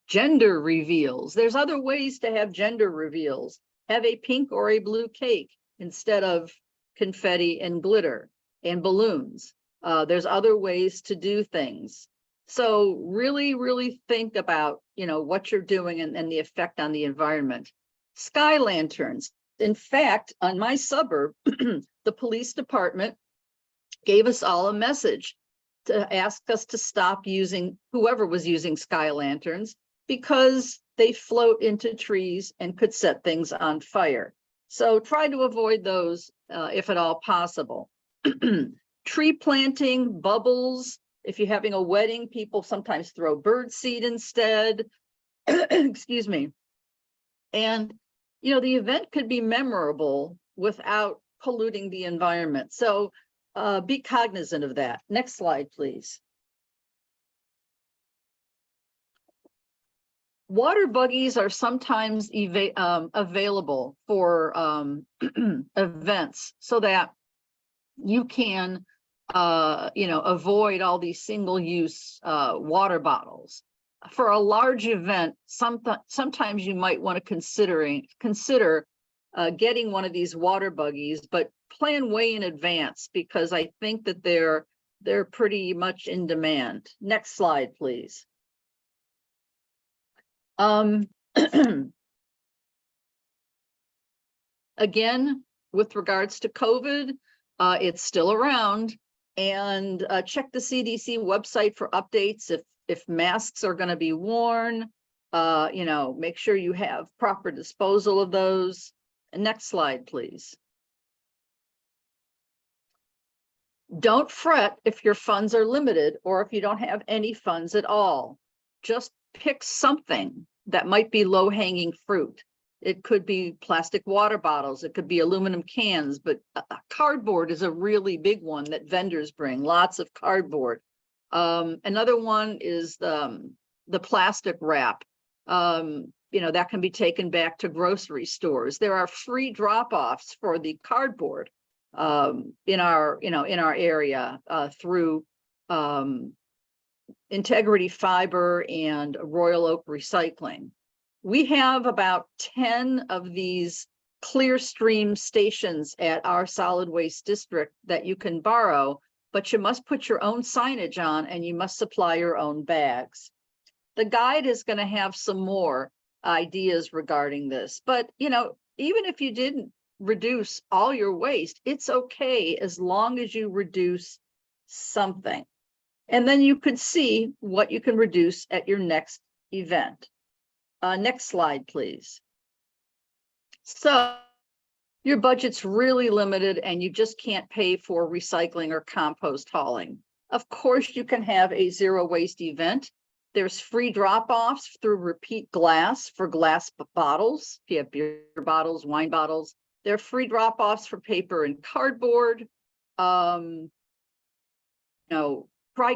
gender reveals. There's other ways to have gender reveals. Have a pink or a blue cake instead of confetti and glitter and balloons. There's other ways to do things. So really, really think about, what you're doing and the effect on the environment. Sky lanterns. In fact, on my suburb, the police department gave us all a message to ask us to stop using, whoever was using sky lanterns, because they float into trees and could set things on fire. So try to avoid those if at all possible. Tree planting, bubbles. If you're having a wedding, people sometimes throw bird seed instead. Excuse me. And, the event could be memorable without polluting the environment. So be cognizant of that. Next slide, please. Water buggies are sometimes available for events so that you can, avoid all these single-use water bottles. For a large event, sometimes you might want to consider getting one of these water buggies, but plan way in advance, because I think that they're pretty much in demand. Next slide, please. Again, with regards to COVID, it's still around, and check the CDC website for updates if masks are going to be worn. Make sure you have proper disposal of those. Next slide, please. Don't fret if your funds are limited or if you don't have any funds at all. Just pick something that might be low-hanging fruit. It could be plastic water bottles, it could be aluminum cans, but cardboard is a really big one that vendors bring, lots of cardboard. Another one is the plastic wrap. That can be taken back to grocery stores. There are free drop-offs for the cardboard in our area through Integrity Fiber and Royal Oak Recycling. We have about 10 of these Clearstream stations at our solid waste district that you can borrow, but you must put your own signage on and you must supply your own bags. The guide is going to have some more ideas regarding this, but even if you didn't reduce all your waste, it's okay as long as you reduce something. And then you could see what you can reduce at your next event. Next slide, please. So your budget's really limited and you just can't pay for recycling or compost hauling. Of course, you can have a zero waste event. There's free drop-offs through Repeat Glass for glass bottles. If you have beer bottles, wine bottles, there are free drop-offs for paper and cardboard. Try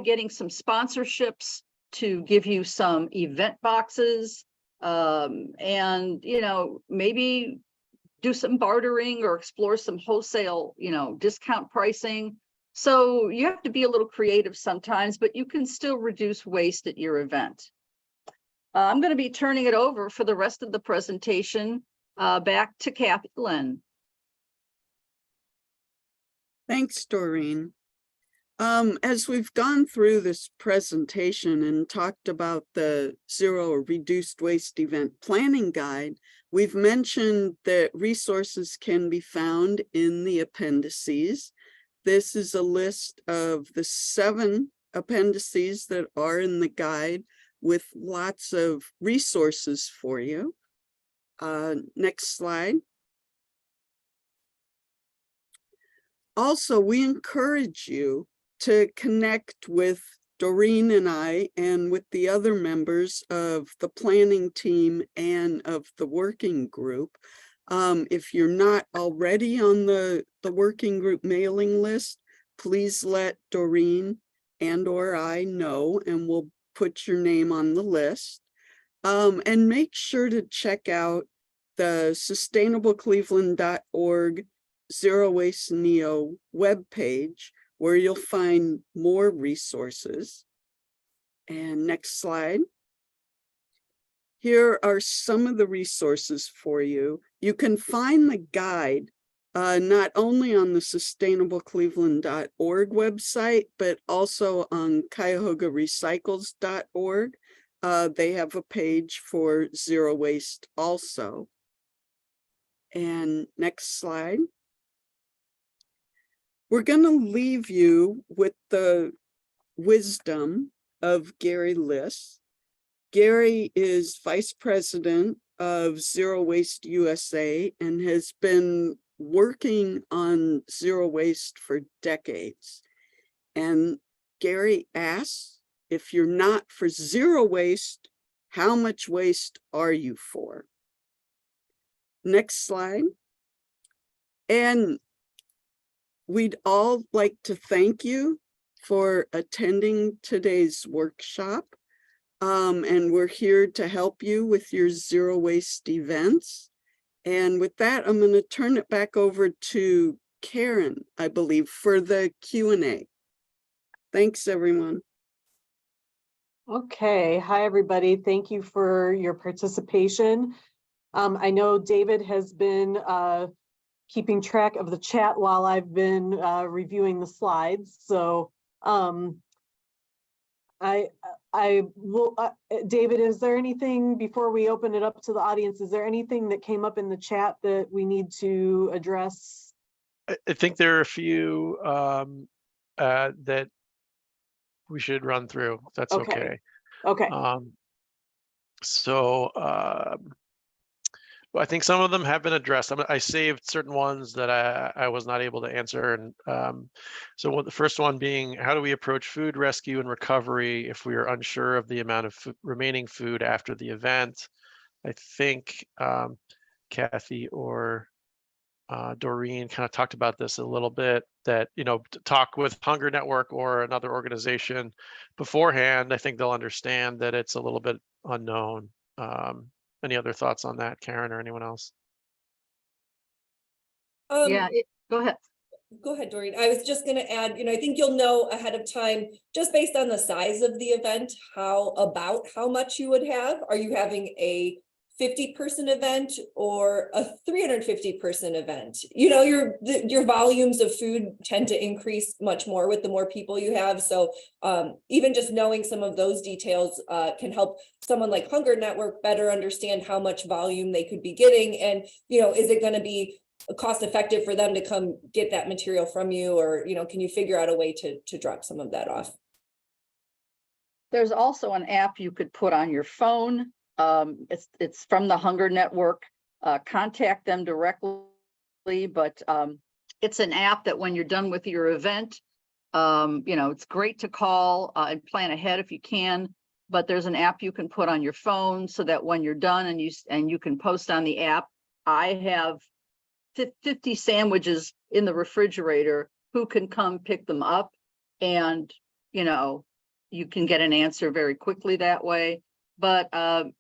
getting some sponsorships to give you some event boxes. And maybe do some bartering or explore some wholesale, discount pricing. So you have to be a little creative sometimes, but you can still reduce waste at your event. I'm going to be turning it over for the rest of the presentation back to Kathy Lynn. Thanks, Doreen. As we've gone through this presentation and talked about the Zero or Reduced Waste Event Planning Guide, we've mentioned that resources can be found in the appendices. This is a list of the 7 appendices that are in the guide with lots of resources for you. Next slide. Also, we encourage you to connect with Doreen and I, and with the other members of the planning team and of the working group. If you're not already on the working group mailing list, please let Doreen and/or I know, and we'll put your name on the list. And make sure to check out the sustainablecleveland.org Zero Waste Neo webpage, where you'll find more resources. And next slide. Here are some of the resources for you. You can find the guide not only on the sustainablecleveland.org website, but also on cuyahogarecycles.org. They have a page for zero waste also. And next slide. We're going to leave you with the wisdom of Gary Liss. Gary is Vice President of Zero Waste USA and has been working on zero waste for decades. And Gary asks, if you're not for zero waste, how much waste are you for? Next slide. And we'd all like to thank you for attending today's workshop. And we're here to help you with your zero waste events. And with that, I'm going to turn it back over to Karen, I believe, for the Q&A. Thanks, everyone. Okay, hi everybody. Thank you for your participation. I know David has been keeping track of the chat while I've been reviewing the slides. So I will, David, is there anything before we open it up to the audience? Is there anything that came up in the chat that we need to address? I think there are a few that we should run through, if that's okay. Okay. Well, I think some of them have been addressed. I saved certain ones that I was not able to answer. And so the first one being, how do we approach food rescue and recovery if we are unsure of the amount of remaining food after the event? I think Kathy or Doreen kind of talked about this a little bit, that, talk with Hunger Network or another organization beforehand. I think they'll understand that it's a little bit unknown. Any other thoughts on that, Karen, or anyone else? Yeah, go ahead. Go ahead, Doreen. I was just going to add, I think you'll know ahead of time, just based on the size of the event, how much you would have. Are you having a 50-person event or a 350-person event? Your volumes of food tend to increase much more with the more people you have. So even just knowing some of those details can help someone like Hunger Network better understand how much volume they could be getting. And, is it going to be cost effective for them to come get that material from you? Or, can you figure out a way to drop some of that off? There's also an app you could put on your phone. It's from the Hunger Network. Contact them directly, but it's an app that when you're done with your event, it's great to call and plan ahead if you can, but there's an app you can put on your phone so that when you're done and you can post on the app. I have 50 sandwiches in the refrigerator. Who can come pick them up? And, you can get an answer very quickly that way. But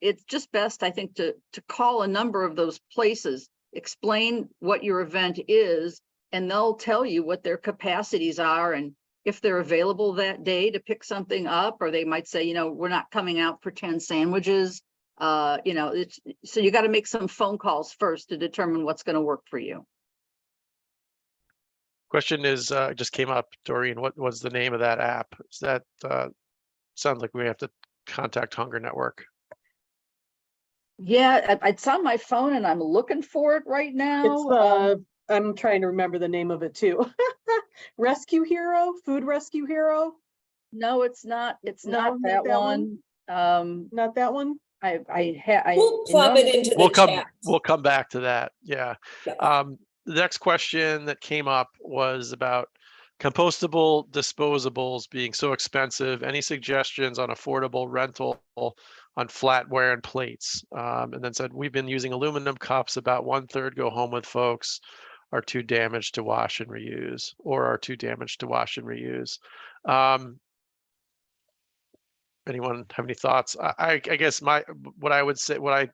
it's just best, I think, to call a number of those places, explain what your event is, and they'll tell you what their capacities are and if they're available that day to pick something up, or they might say, we're not coming out for 10 sandwiches. So you got to make some phone calls first to determine what's going to work for you. Question is, just came up, Doreen, what was the name of that app? Is that, sounds like we have to contact Hunger Network. Yeah, it's on my phone and I'm looking for it right now. I'm trying to remember the name of it too. Rescue Hero, Food Rescue Hero. No, it's not. It's not No, that not that one. Not that one. We'll plop it into the chat. We'll come back to that. Yeah. Yep. The next question that came up was about compostable disposables being so expensive, any suggestions on affordable rental on flatware and plates? And then said, we've been using aluminum cups, about 1/3 go home with folks, are too damaged to wash and reuse, or are too damaged to wash and reuse. Anyone have any thoughts? I guess what I would say, what I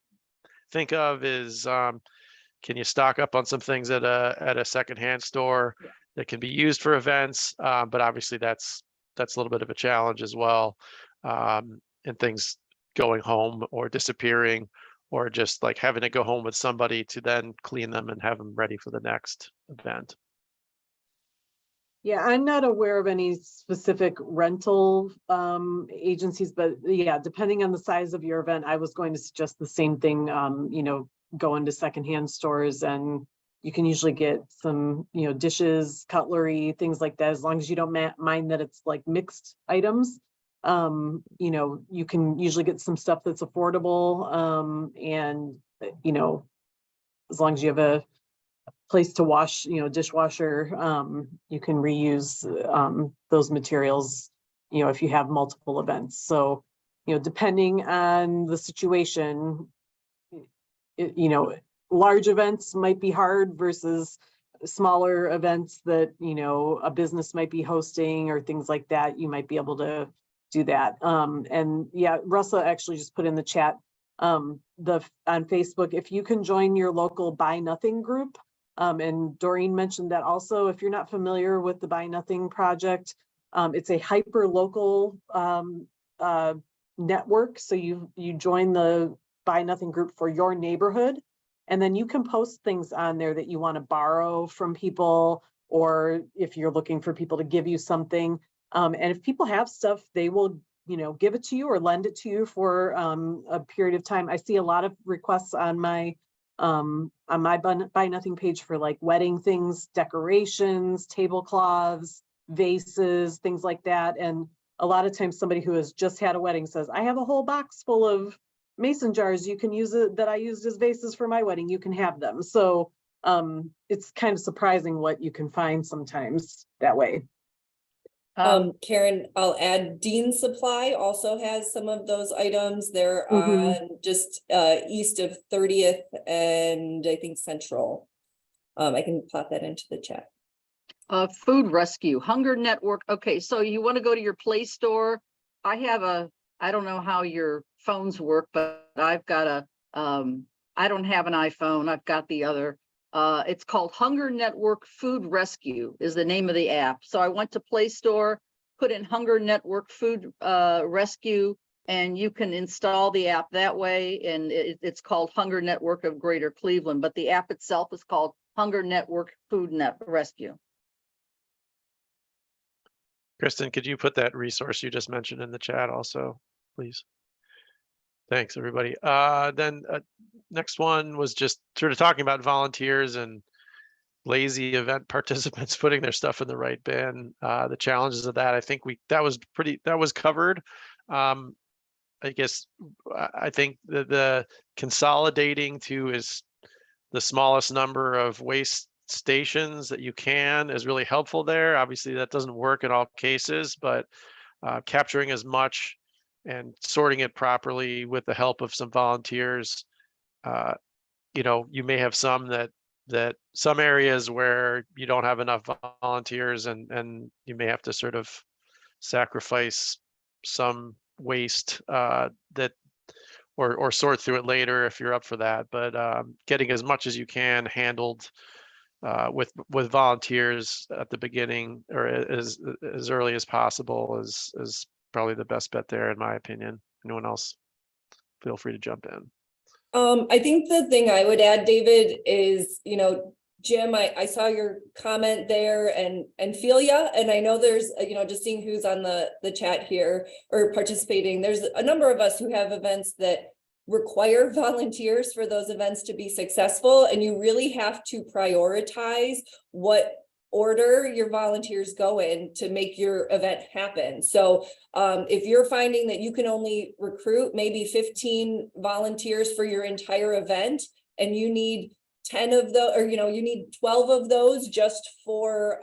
think of is, can you stock up on some things at a secondhand store that can be used for events? But obviously that's a little bit of a challenge as well. And things going home or disappearing, or just like having to go home with somebody to then clean them and have them ready for the next event. Yeah, I'm not aware of any specific rental agencies, but yeah, depending on the size of your event, I was going to suggest the same thing, you know, go into secondhand stores, and you can usually get some, you know, dishes, cutlery, things like that, as long as you don't mind that it's like mixed items. You know, you can usually get some stuff that's affordable, and, you know, as long as you have a place to wash, you know, dishwasher, you can reuse those materials, you know, if you have multiple events. So, you know, depending on the situation, you know, large events might be hard versus smaller events that, you know, a business might be hosting or things like that. You might be able to do that. And yeah, Russell actually just put in the chat, on Facebook, if you can join your local Buy Nothing group. And Doreen mentioned that also. If you're not familiar with the Buy Nothing project, it's a hyper local network. So you join the Buy Nothing group for your neighborhood, and then you can post things on there that you want to borrow from people, or if you're looking for people to give you something. And if people have stuff, they will, you know, give it to you or lend it to you for a period of time. I see a lot of requests on my Buy Nothing page for like wedding things, decorations, tablecloths, vases, things like that. And a lot of times somebody who has just had a wedding says, I have a whole box full of mason jars. You can use it, that I used as vases for my wedding. You can have them. So it's kind of surprising what you can find sometimes that way. Karen, I'll add Dean Supply also has some of those items. They're Mhm. on just east of 30th and I think Central. I can pop that into the chat. Food Rescue, Hunger Network. Okay, so you want to go to your Play Store. I don't know how your phones work, but I've got I don't have an iPhone. I've got the other. It's called Hunger Network Food Rescue is the name of the app. So I went to Play Store, put in Hunger Network Food Rescue, and you can install the app that way. And it's called Hunger Network of Greater Cleveland, but the app itself is called Hunger Network Food Rescue. Kristen, could you put that resource you just mentioned in the chat also, please? Thanks, everybody. Then next one was just sort of talking about volunteers and lazy event participants putting their stuff in the right bin. The challenges of that, I think that was covered. I guess I think the consolidating to is the smallest number of waste stations that you can is really helpful there. Obviously, that doesn't work in all cases, but capturing as much and sorting it properly with the help of some volunteers. You know, you may have some that some areas where you don't have enough volunteers, and you may have to sort of sacrifice some waste that or sort through it later if you're up for that. But getting as much as you can handled with volunteers at the beginning or as early as possible is probably the best bet there, in my opinion. Anyone else, feel free to jump in. I think the thing I would add, David, is, you know, Jim, I saw your comment there and feel ya. And I know there's, you know, just seeing who's on the chat here or participating, there's a number of us who have events that require volunteers for those events to be successful. And you really have to prioritize what order your volunteers go in to make your event happen. So if you're finding that you can only recruit maybe 15 volunteers for your entire event, and you need 10 of those, or you know, you need 12 of those just for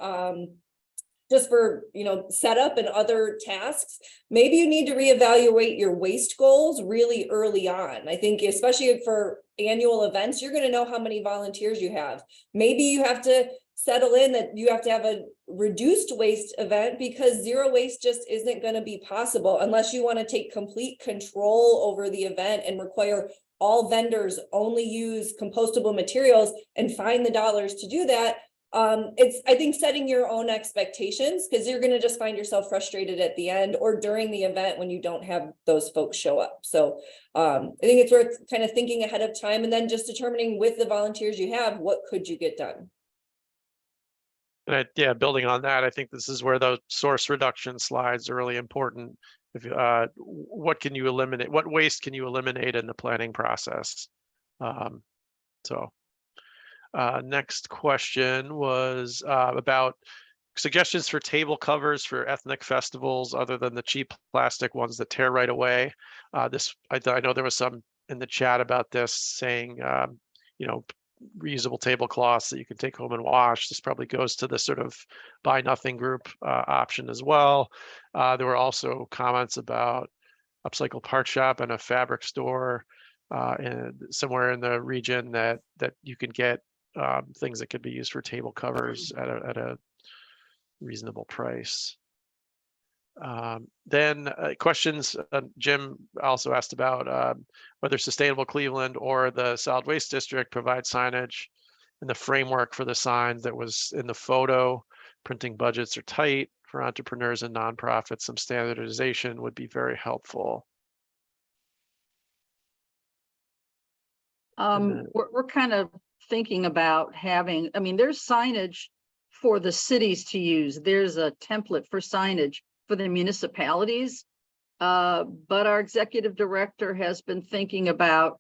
just for, setup and other tasks, maybe you need to reevaluate your waste goals really early on. I think especially for annual events, you're going to know how many volunteers you have. Maybe you have to settle in that you have to have a reduced waste event because zero waste just isn't going to be possible unless you want to take complete control over the event and require all vendors only use compostable materials and find the dollars to do that. It's, I think, setting your own expectations, because you're going to just find yourself frustrated at the end or during the event when you don't have those folks show up. So I think it's worth kind of thinking ahead of time and then just determining with the volunteers you have, what could you get done? And building on that, I think this is where the source reduction slides are really important. If what can you eliminate? What waste can you eliminate in the planning process? Next question was about suggestions for table covers for ethnic festivals other than the cheap plastic ones that tear right away. I know there was some in the chat about this saying, reusable tablecloths that you can take home and wash. This probably goes to the sort of buy nothing group option as well. There were also comments about Upcycle Part Shop and a fabric store somewhere in the region that you can get things that could be used for table covers at a reasonable price. Then questions, Jim also asked about whether Sustainable Cleveland or the Solid Waste District provide signage and the framework for the signs that was in the photo. Printing budgets are tight for entrepreneurs and nonprofits. Some standardization would be very helpful. We're kind of thinking about having, there's signage for the cities to use. There's a template for signage for the municipalities. But our executive director has been thinking about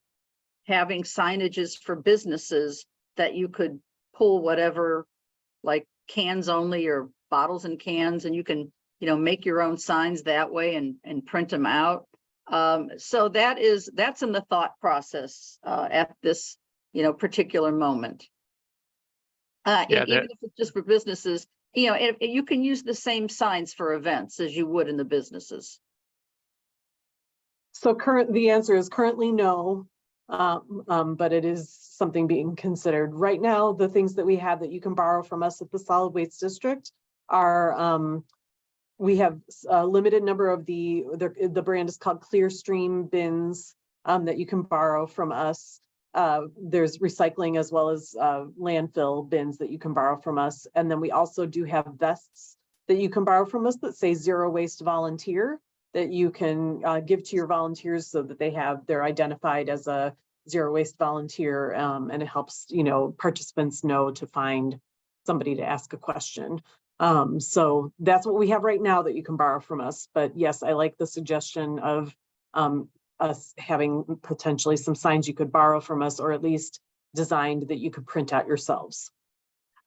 having signages for businesses that you could pull whatever, like cans only or bottles and cans, and you can, make your own signs that way and print them out. So that's in the thought process at this, particular moment. Even if it's just for businesses, you can use the same signs for events as you would in the businesses. So the answer is currently no, but it is something being considered. Right now, the things that we have that you can borrow from us at the Solid Waste District are, we have a limited number of the brand is called Clearstream bins that you can borrow from us. There's recycling as well as landfill bins that you can borrow from us. And then we also do have vests that you can borrow from us that say Zero Waste Volunteer, that you can give to your volunteers so that they're identified as a zero waste volunteer, and it helps, participants know to find somebody to ask a question. So that's what we have right now that you can borrow from us. But yes, I like the suggestion of us having potentially some signs you could borrow from us, or at least designed that you could print out yourselves.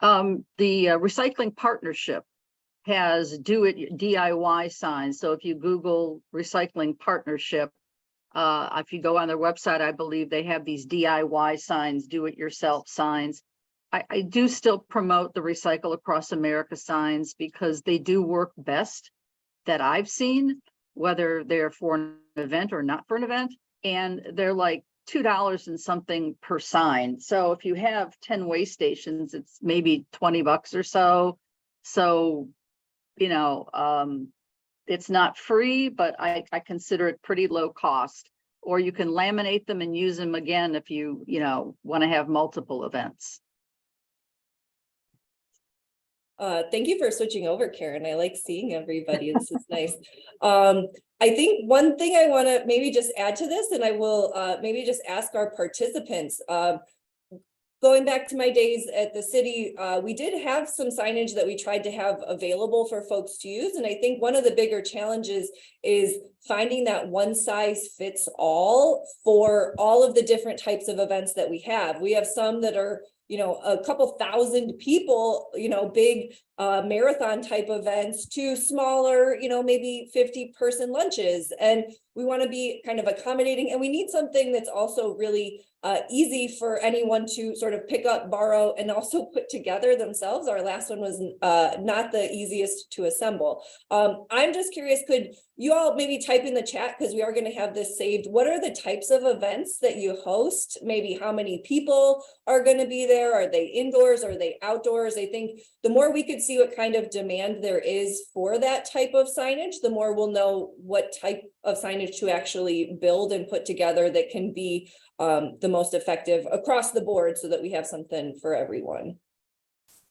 The Recycling Partnership has do it DIY signs. So if you Google Recycling Partnership, if you go on their website, I believe they have these DIY signs, do it yourself signs. I do still promote the Recycle Across America signs because they do work best that I've seen, whether they're for an event or not for an event. And they're like $2 and something per sign. So if you have 10 waste stations, it's maybe $20 or so. So it's not free, but I consider it pretty low cost. Or you can laminate them and use them again if you want to have multiple events. Thank you for switching over, Karen. I like seeing everybody. This is nice. I think one thing I want to maybe just add to this, and I will maybe just ask our participants, going back to my days at the city, we did have some signage that we tried to have available for folks to use. And I think one of the bigger challenges is finding that one size fits all for all of the different types of events that we have. We have some that are, a couple thousand people, big marathon type events to smaller, maybe 50-person lunches. And we want to be kind of accommodating, and we need something that's also really easy for anyone to sort of pick up, borrow, and also put together themselves. Our last one was not the easiest to assemble. I'm just curious, could you all maybe type in the chat, because we are going to have this saved. What are the types of events that you host? Maybe how many people are going to be there? Are they indoors? Are they outdoors? I think the more we could see what kind of demand there is for that type of signage, the more we'll know what type of signage to actually build and put together that can be the most effective across the board, so that we have something for everyone.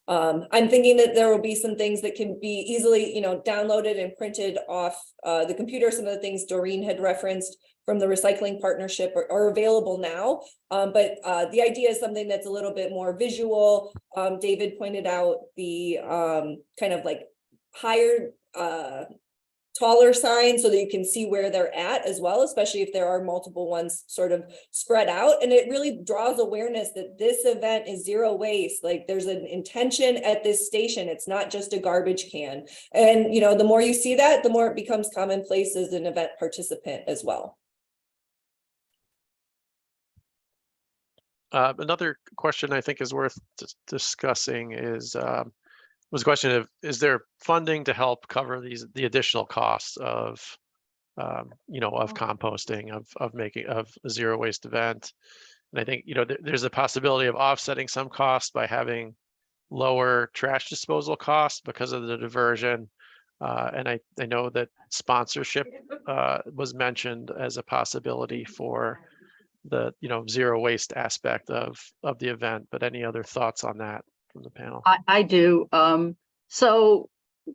I'm thinking that there will be some things that can be easily, downloaded and printed off the computer. Some of the things Doreen had referenced from the recycling partnership are available now. But the idea is something that's a little bit more visual. David pointed out the kind of like higher, taller signs, so that you can see where they're at as well, especially if there are multiple ones sort of spread out. And it really draws awareness that this event is zero waste. Like, there's an intention at this station. It's not just a garbage can. And, the more you see that, the more it becomes commonplace as an event participant as well. Another question I think is worth discussing is was a question of, is there funding to help cover the additional costs of of composting, of making of a zero waste event? And I think there's a possibility of offsetting some costs by having lower trash disposal costs because of the diversion. And I know that sponsorship was mentioned as a possibility for the zero waste aspect of the event. But any other thoughts on that from the panel? I do. So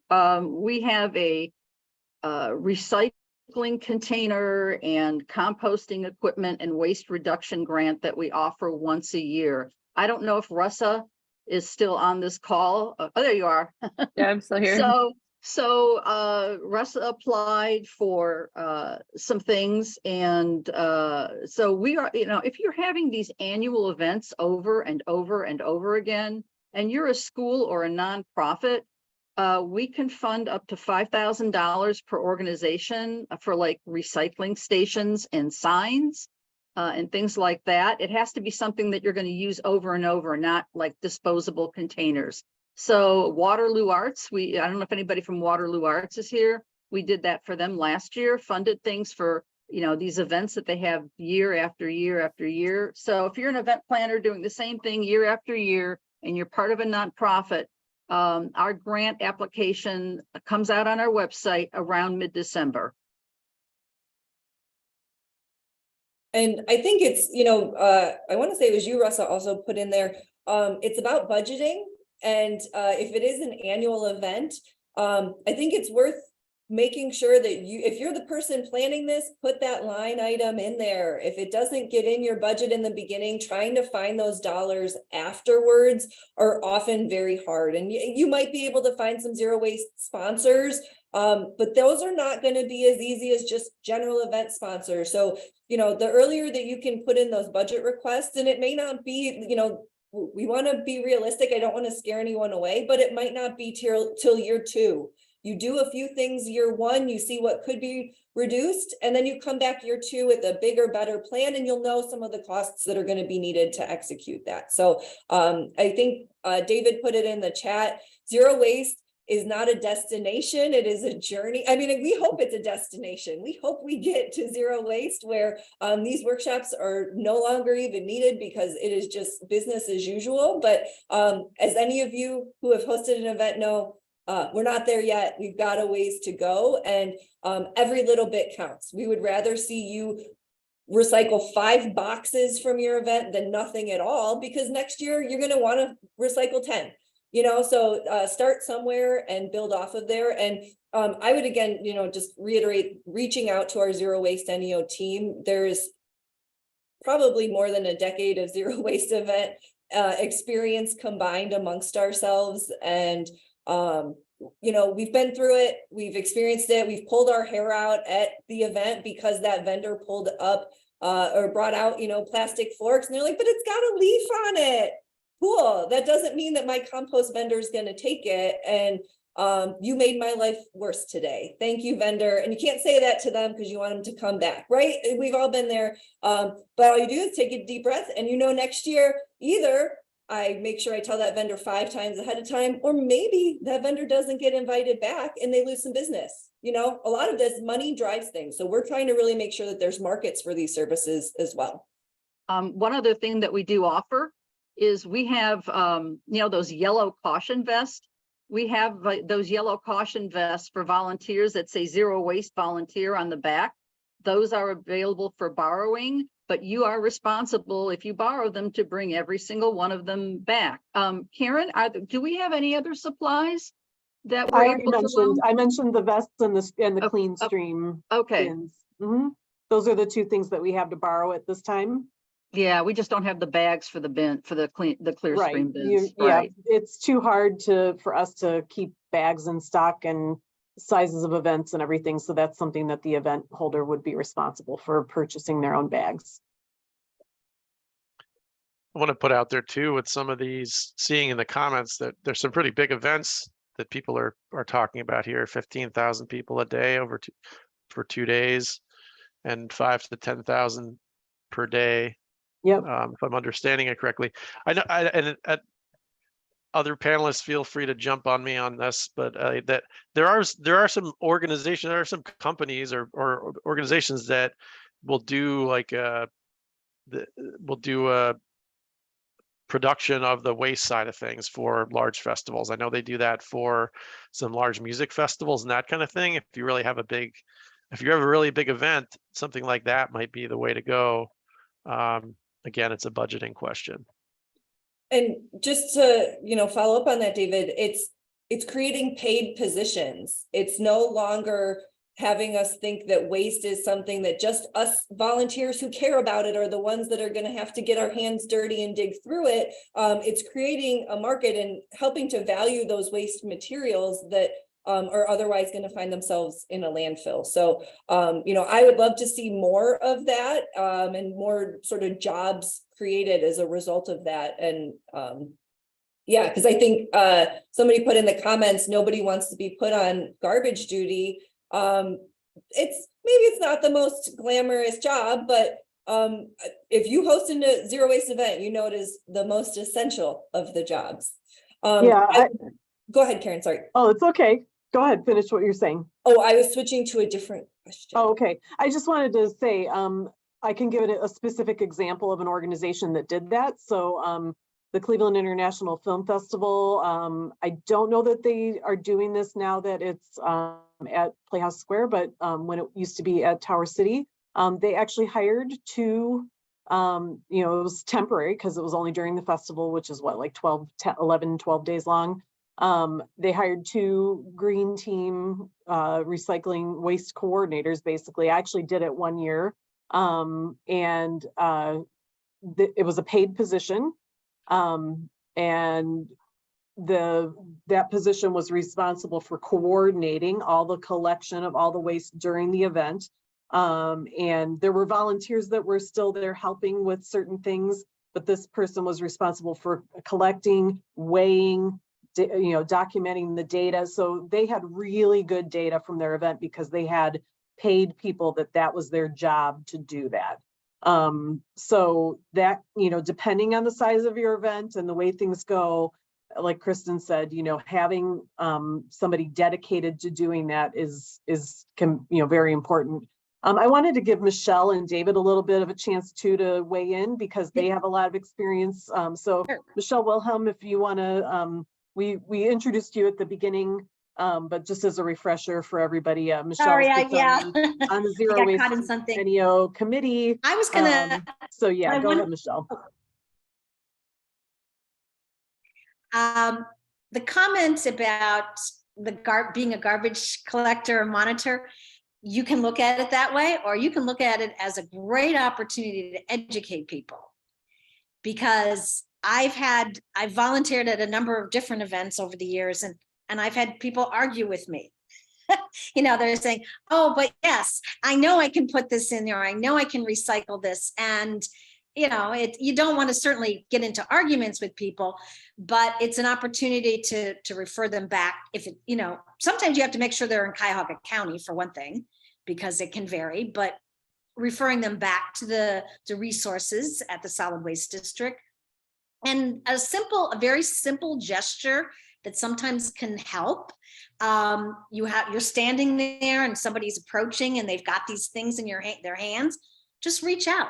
we have a recycling container and composting equipment and waste reduction grant that we offer once a year. I don't know if Russa is still on this call. Oh, there you are. Yeah, I'm still here. So Russa applied for some things, and so we are, if you're having these annual events over and over and over again, and you're a school or a nonprofit, we can fund up to $5,000 per organization for like recycling stations and signs and things like that. It has to be something that you're going to use over and over, not like disposable containers. So Waterloo Arts, I don't know if anybody from Waterloo Arts is here. We did that for them last year, funded things for, these events that they have year after year after year. So if you're an event planner doing the same thing year after year, and you're part of a nonprofit, our grant application comes out on our website around mid-December. And I think it's, I want to say it was you, Russa, also put in there, it's about budgeting. And if it is an annual event, I think it's worth making sure that if you're the person planning this, put that line item in there. If it doesn't get in your budget in the beginning, trying to find those dollars afterwards are often very hard. And you might be able to find some zero waste sponsors, but those are not going to be as easy as just general event sponsors. So, the earlier that you can put in those budget requests, and it may not be, we want to be realistic. I don't want to scare anyone away, but it might not be till year 2. You do a few things year 1, you see what could be reduced, and then you come back year 2 with a bigger, better plan, and you'll know some of the costs that are going to be needed to execute that. So I think David put it in the chat. Zero waste is not a destination, it is a journey. I mean, we hope it's a destination. We hope we get to zero waste where these workshops are no longer even needed because it is just business as usual. But as any of you who have hosted an event know, we're not there yet. We've got a ways to go, and every little bit counts. We would rather see you recycle 5 boxes from your event than nothing at all, because next year you're going to want to recycle 10. So start somewhere and build off of there. And I would again, just reiterate, reaching out to our zero waste NEO team. There's probably more than a decade of zero waste event experience combined amongst ourselves, and we've been through it, we've experienced it, we've pulled our hair out at the event because that vendor pulled up or brought out, plastic forks, and they're like, but it's got a leaf on it. cool. That doesn't mean that my compost vendor is gonna take it, and you made my life worse today. Thank you, vendor. And you can't say that to them because you want them to come back, right? We've all been there. But all you do is take a deep breath, and next year, either I make sure I tell that vendor 5 times ahead of time, or maybe that vendor doesn't get invited back and they lose some business. A lot of this money drives things. So we're trying to really make sure that there's markets for these services as well. One other thing that we do offer is we have, those yellow caution vests. We have those yellow caution vests for volunteers that say Zero Waste Volunteer on the back. Those are available for borrowing, but you are responsible if you borrow them to bring every single one of them back. Karen, do we have any other supplies that we're able to loan? I mentioned the vests and the Clean Stream Okay. bins. Those are the 2 things that we have to borrow at this time. Yeah, we just don't have the bags for the bin, for the clear Right. stream bins. Yeah, Right. it's too hard for us to keep bags in stock and sizes of events and everything. So that's something that the event holder would be responsible for, purchasing their own bags. I want to put out there too, with some of these, seeing in the comments that there's some pretty big events that people are talking about here. 15,000 people a day for 2 days, and 5 to 10,000 per day. Yep. If I'm understanding it correctly. I know, and other panelists, feel free to jump on me on this, but that there are some organizations, there are some companies or organizations that will do like will do a production of the waste side of things for large festivals. I know they do that for some large music festivals and that kind of thing. If you have a really big event, something like that might be the way to go. Again, it's a budgeting question. And just to, follow up on that, David, it's creating paid positions. It's no longer having us think that waste is something that just us volunteers who care about it are the ones that are going to have to get our hands dirty and dig through it. It's creating a market and helping to value those waste materials that are otherwise going to find themselves in a landfill. So, I would love to see more of that and more sort of jobs created as a result of that. And yeah, because I think somebody put in the comments, nobody wants to be put on garbage duty. It's not the most glamorous job, but if you host a zero waste event, it is the most essential of the jobs. Go ahead, Karen, sorry. Oh, it's okay. Go ahead, finish what you're saying. Oh, I was switching to a different question. Oh, okay. I just wanted to say, I can give it a specific example of an organization that did that. So the Cleveland International Film Festival, I don't know that they are doing this now that it's at Playhouse Square, but when it used to be at Tower City, they actually hired 2, it was temporary because it was only during the festival, which is what, like 11, 12 days long. They hired 2 green team recycling waste coordinators, basically. I actually did it 1 year. It was a paid position. And that position was responsible for coordinating all the collection of all the waste during the event. And there were volunteers that were still there helping with certain things, but this person was responsible for collecting, weighing, documenting the data. So they had really good data from their event because they had paid people that was their job to do that. So that, depending on the size of your event and the way things go, like Kristen said, having somebody dedicated to doing that is very important. I wanted to give Michelle and David a little bit of a chance to weigh in because they have a lot of experience. So sure. Michelle Wilhelm, if you want to, we introduced you at the beginning, but just as a refresher for everybody, Michelle on the Zero Waste Centennial Committee. I was gonna. So yeah, go ahead, Michelle. The comments about being a garbage collector or monitor, you can look at it that way, or you can look at it as a great opportunity to educate people. Because I've volunteered at a number of different events over the years, and I've had people argue with me. They're saying, oh, but yes, I know I can put this in there. I know I can recycle this. And you don't want to certainly get into arguments with people, but it's an opportunity to refer them back. If it, sometimes you have to make sure they're in Cuyahoga County for one thing, because it can vary, but referring them back to the resources at the solid waste district. And a very simple gesture that sometimes can help. You're standing there and somebody's approaching and they've got these things in their hands. Just reach out,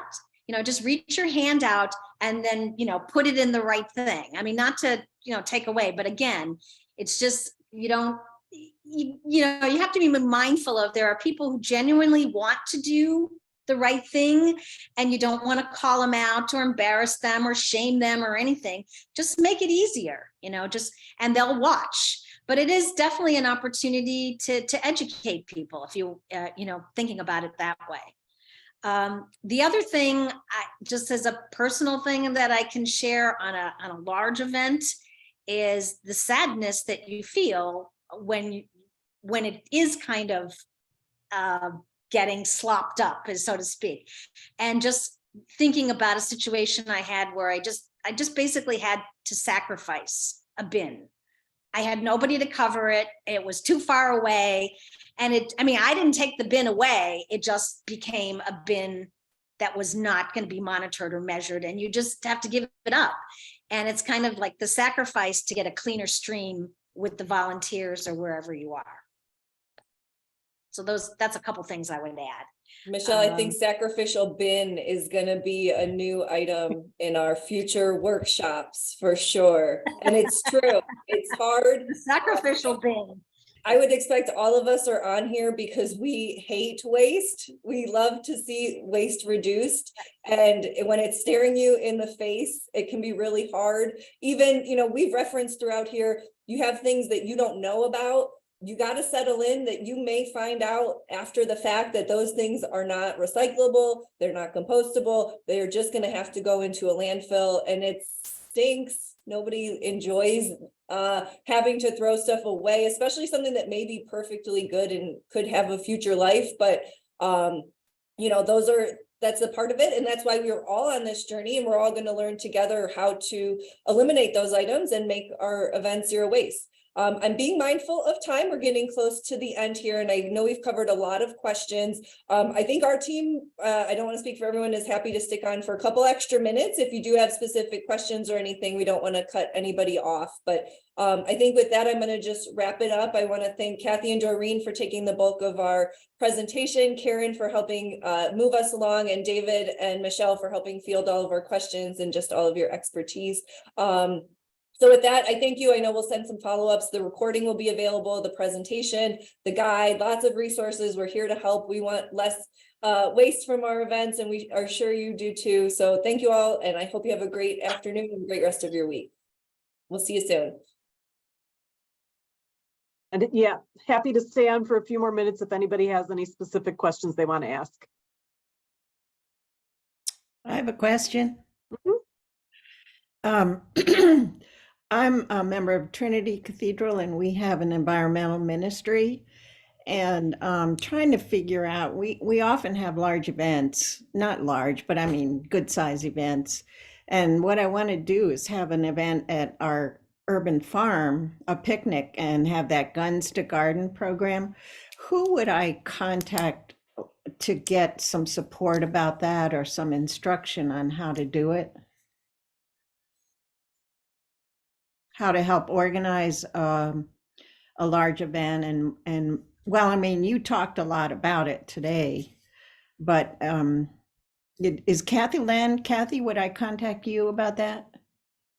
just reach your hand out and then, put it in the right thing. I mean, not to, take away, but again, it's just, you have to be mindful of, there are people who genuinely want to do the right thing, and you don't want to call them out or embarrass them or shame them or anything. Just make it easier, and they'll watch. But it is definitely an opportunity to educate people if you, thinking about it that way. The other thing, just as a personal thing that I can share on a large event, is the sadness that you feel when it is kind of getting slopped up, so to speak. And just thinking about a situation I had where I just basically had to sacrifice a bin. I had nobody to cover it. It was too far away. And I didn't take the bin away. It just became a bin that was not going to be monitored or measured. And you just have to give it up. And it's kind of like the sacrifice to get a cleaner stream with the volunteers or wherever you are. So that's a couple things I would add. Michelle, I think sacrificial bin is going to be a new item in our future workshops for sure. And it's true. It's hard. The sacrificial bin. I would expect all of us are on here because we hate waste. We love to see waste reduced. And when it's staring you in the face, it can be really hard. Even, we've referenced throughout here, you have things that you don't know about. You got to settle in that you may find out after the fact that those things are not recyclable, they're not compostable, they're just going to have to go into a landfill, and it stinks. Nobody enjoys having to throw stuff away, especially something that may be perfectly good and could have a future life. But that's a part of it, and that's why we're all on this journey, and we're all going to learn together how to eliminate those items and make our event zero waste. I'm being mindful of time. We're getting close to the end here, and I know we've covered a lot of questions. I think our team, I don't want to speak for everyone, is happy to stick on for a couple extra minutes. If you do have specific questions or anything, we don't want to cut anybody off. But I think with that, I'm going to just wrap it up. I want to thank Kathy and Doreen for taking the bulk of our presentation, Karen for helping move us along, and David and Michelle for helping field all of our questions and just all of your expertise. So with that, I thank you. I know we'll send some follow-ups. The recording will be available, the presentation, the guide, lots of resources. We're here to help. We want less waste from our events, and we are sure you do too. So thank you all, and I hope you have a great afternoon and great rest of your week. We'll see you soon. And yeah, happy to stay on for a few more minutes if anybody has any specific questions they want to ask. I have a question. Mm-hmm. I'm a member of Trinity Cathedral, and we have an environmental ministry, and trying to figure out, we often have large events, not large, but I mean good size events. And what I want to do is have an event at our urban farm, a picnic, and have that Guns to Garden program. Who would I contact to get some support about that or some instruction on how to do it? How to help organize a large event and well, I mean, you talked a lot about it today, but is Kathy Land? Kathy, would I contact you about that?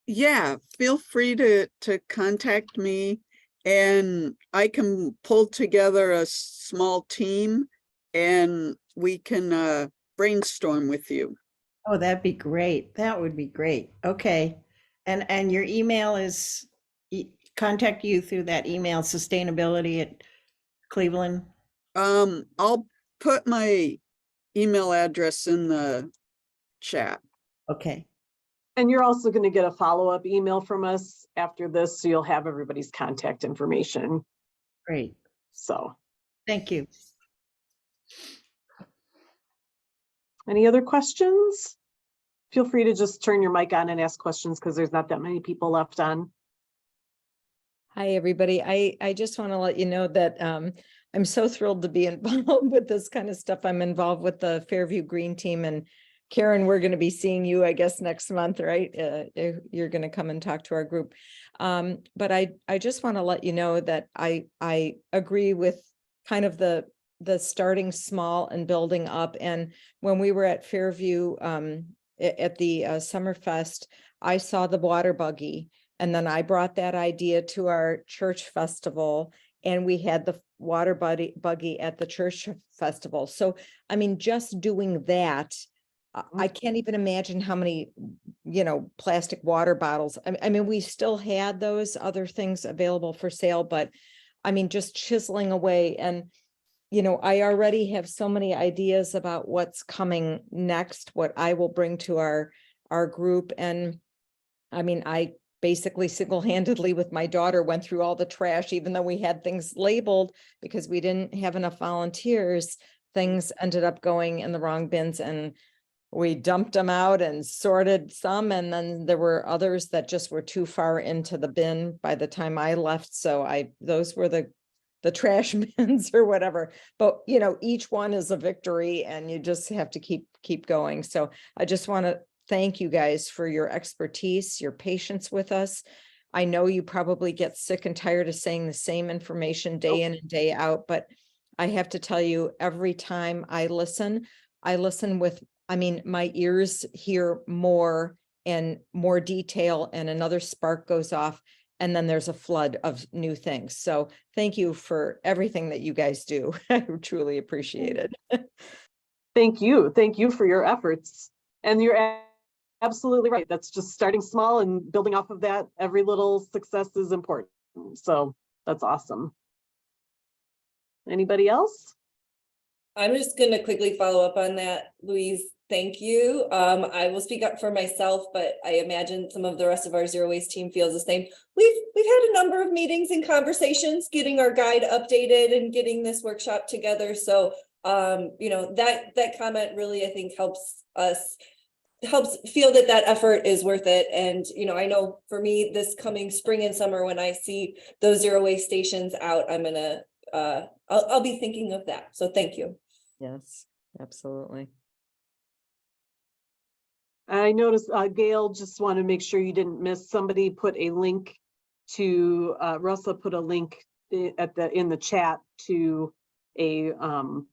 Yeah, feel free to contact me, and I can pull together a small team and we can brainstorm with you. Oh, that'd be great. That would be great. Okay. And your email is, contact you through that email, sustainability@Cleveland. I'll put my email address in the chat. Okay. And you're also going to get a follow-up email from us after this, so you'll have everybody's contact information. Great. So, Thank you. any other questions? feel free to just turn your mic on and ask questions because there's not that many people left on. Hi, everybody. I just want to let you know that I'm so thrilled to be involved with this kind of stuff. I'm involved with the Fairview Green Team, and Karen, we're going to be seeing you, I guess, next month, right? You're going to come and talk to our group. But I just want to let you know that I agree with kind of the starting small and building up. And when we were at Fairview at the Summerfest, I saw the water buggy. And then I brought that idea to our church festival, and we had the water buggy at the church festival. So, I mean, just doing that, I can't even imagine how many, plastic water bottles. I mean, we still had those other things available for sale, but I mean, just chiseling away. And, I already have so many ideas about what's coming next, what I will bring to our group. And I mean, I basically single-handedly with my daughter went through all the trash, even though we had things labeled because we didn't have enough volunteers. Things ended up going in the wrong bins, and we dumped them out and sorted some. And then there were others that just were too far into the bin by the time I left. So those were the trash bins or whatever. But, each one is a victory, and you just have to keep going. So I just want to thank you guys for your expertise, your patience with us. I know you probably get sick and tired of saying the same information day in and day out, but I have to tell you, every time I listen with, my ears hear more and more detail, and another spark goes off, and then there's a flood of new things. So thank you for everything that you guys do. I truly appreciate it. Thank you. Thank you for your efforts. And you're absolutely right. That's just starting small and building off of that. Every little success is important. So that's awesome. Anybody else? I'm just going to quickly follow up on that, Louise. Thank you. I will speak up for myself, but I imagine some of the rest of our zero waste team feels the same. We've had a number of meetings and conversations, getting our guide updated and getting this workshop together. So, that comment really, I think, helps feel that effort is worth it. And, I know for me, this coming spring and summer, when I see those zero waste stations out, I'm gonna, I'll be thinking of that. So thank you. Yes, absolutely. I noticed Gail, just want to make sure you didn't miss, somebody put a link to, Russa put a link in the chat to a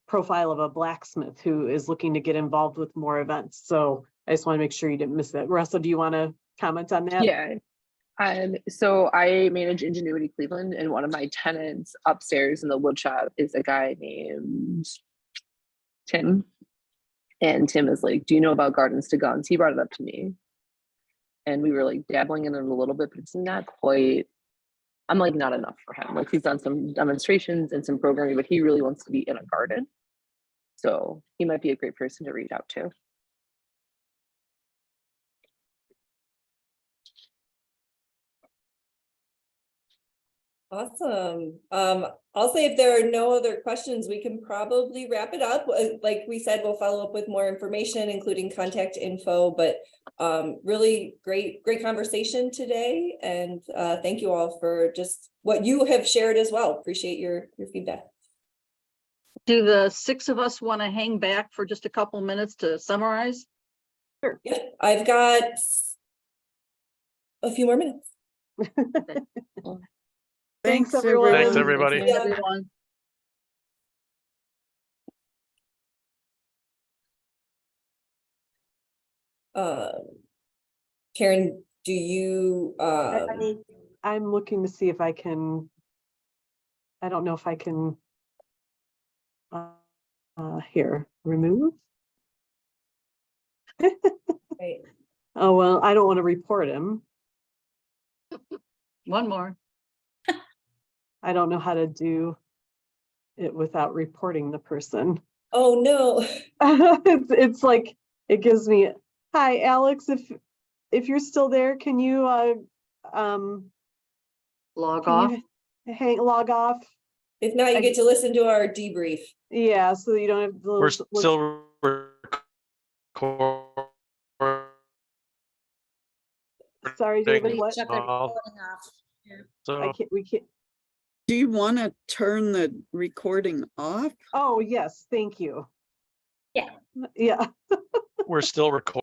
profile of a blacksmith who is looking to get involved with more events. So I just want to make sure you didn't miss that. Russa, do you want to comment on that? Yeah. So I manage Ingenuity Cleveland, and one of my tenants upstairs in the wood shop is a guy named Tim. And Tim is like, do you know about Gardens to Guns? He brought it up to me. And we were like dabbling in it a little bit, but it's not quite, I'm like, not enough for him. Like, he's done some demonstrations and some programming, but he really wants to be in a garden. So he might be a great person to reach out to. Awesome. I'll say if there are no other questions, we can probably wrap it up. Like we said, we'll follow up with more information, including contact info, but really great conversation today. And thank you all for just what you have shared as well. Appreciate your feedback. Do the six of us want to hang back for just a couple minutes to summarize? Sure. Yeah, I've got a few more minutes. Thanks, everyone. Thanks, everybody. Thanks, everyone. Karen, do you I'm looking to see if I can, I don't know if I can here, remove. right. Oh, well, I don't want to report him. One more. I don't know how to do it without reporting the person. Oh no. It's like, it gives me, hi, Alex, if you're still there, can you Log off. log off? If not, you get to listen to our debrief. Yeah, so you don't have We're those. still recording. Sorry, David, what? Shut the recording off. Yeah. So We can't. Do you want to turn the recording off? Oh, yes, thank you. Yeah. Yeah. we're still recording.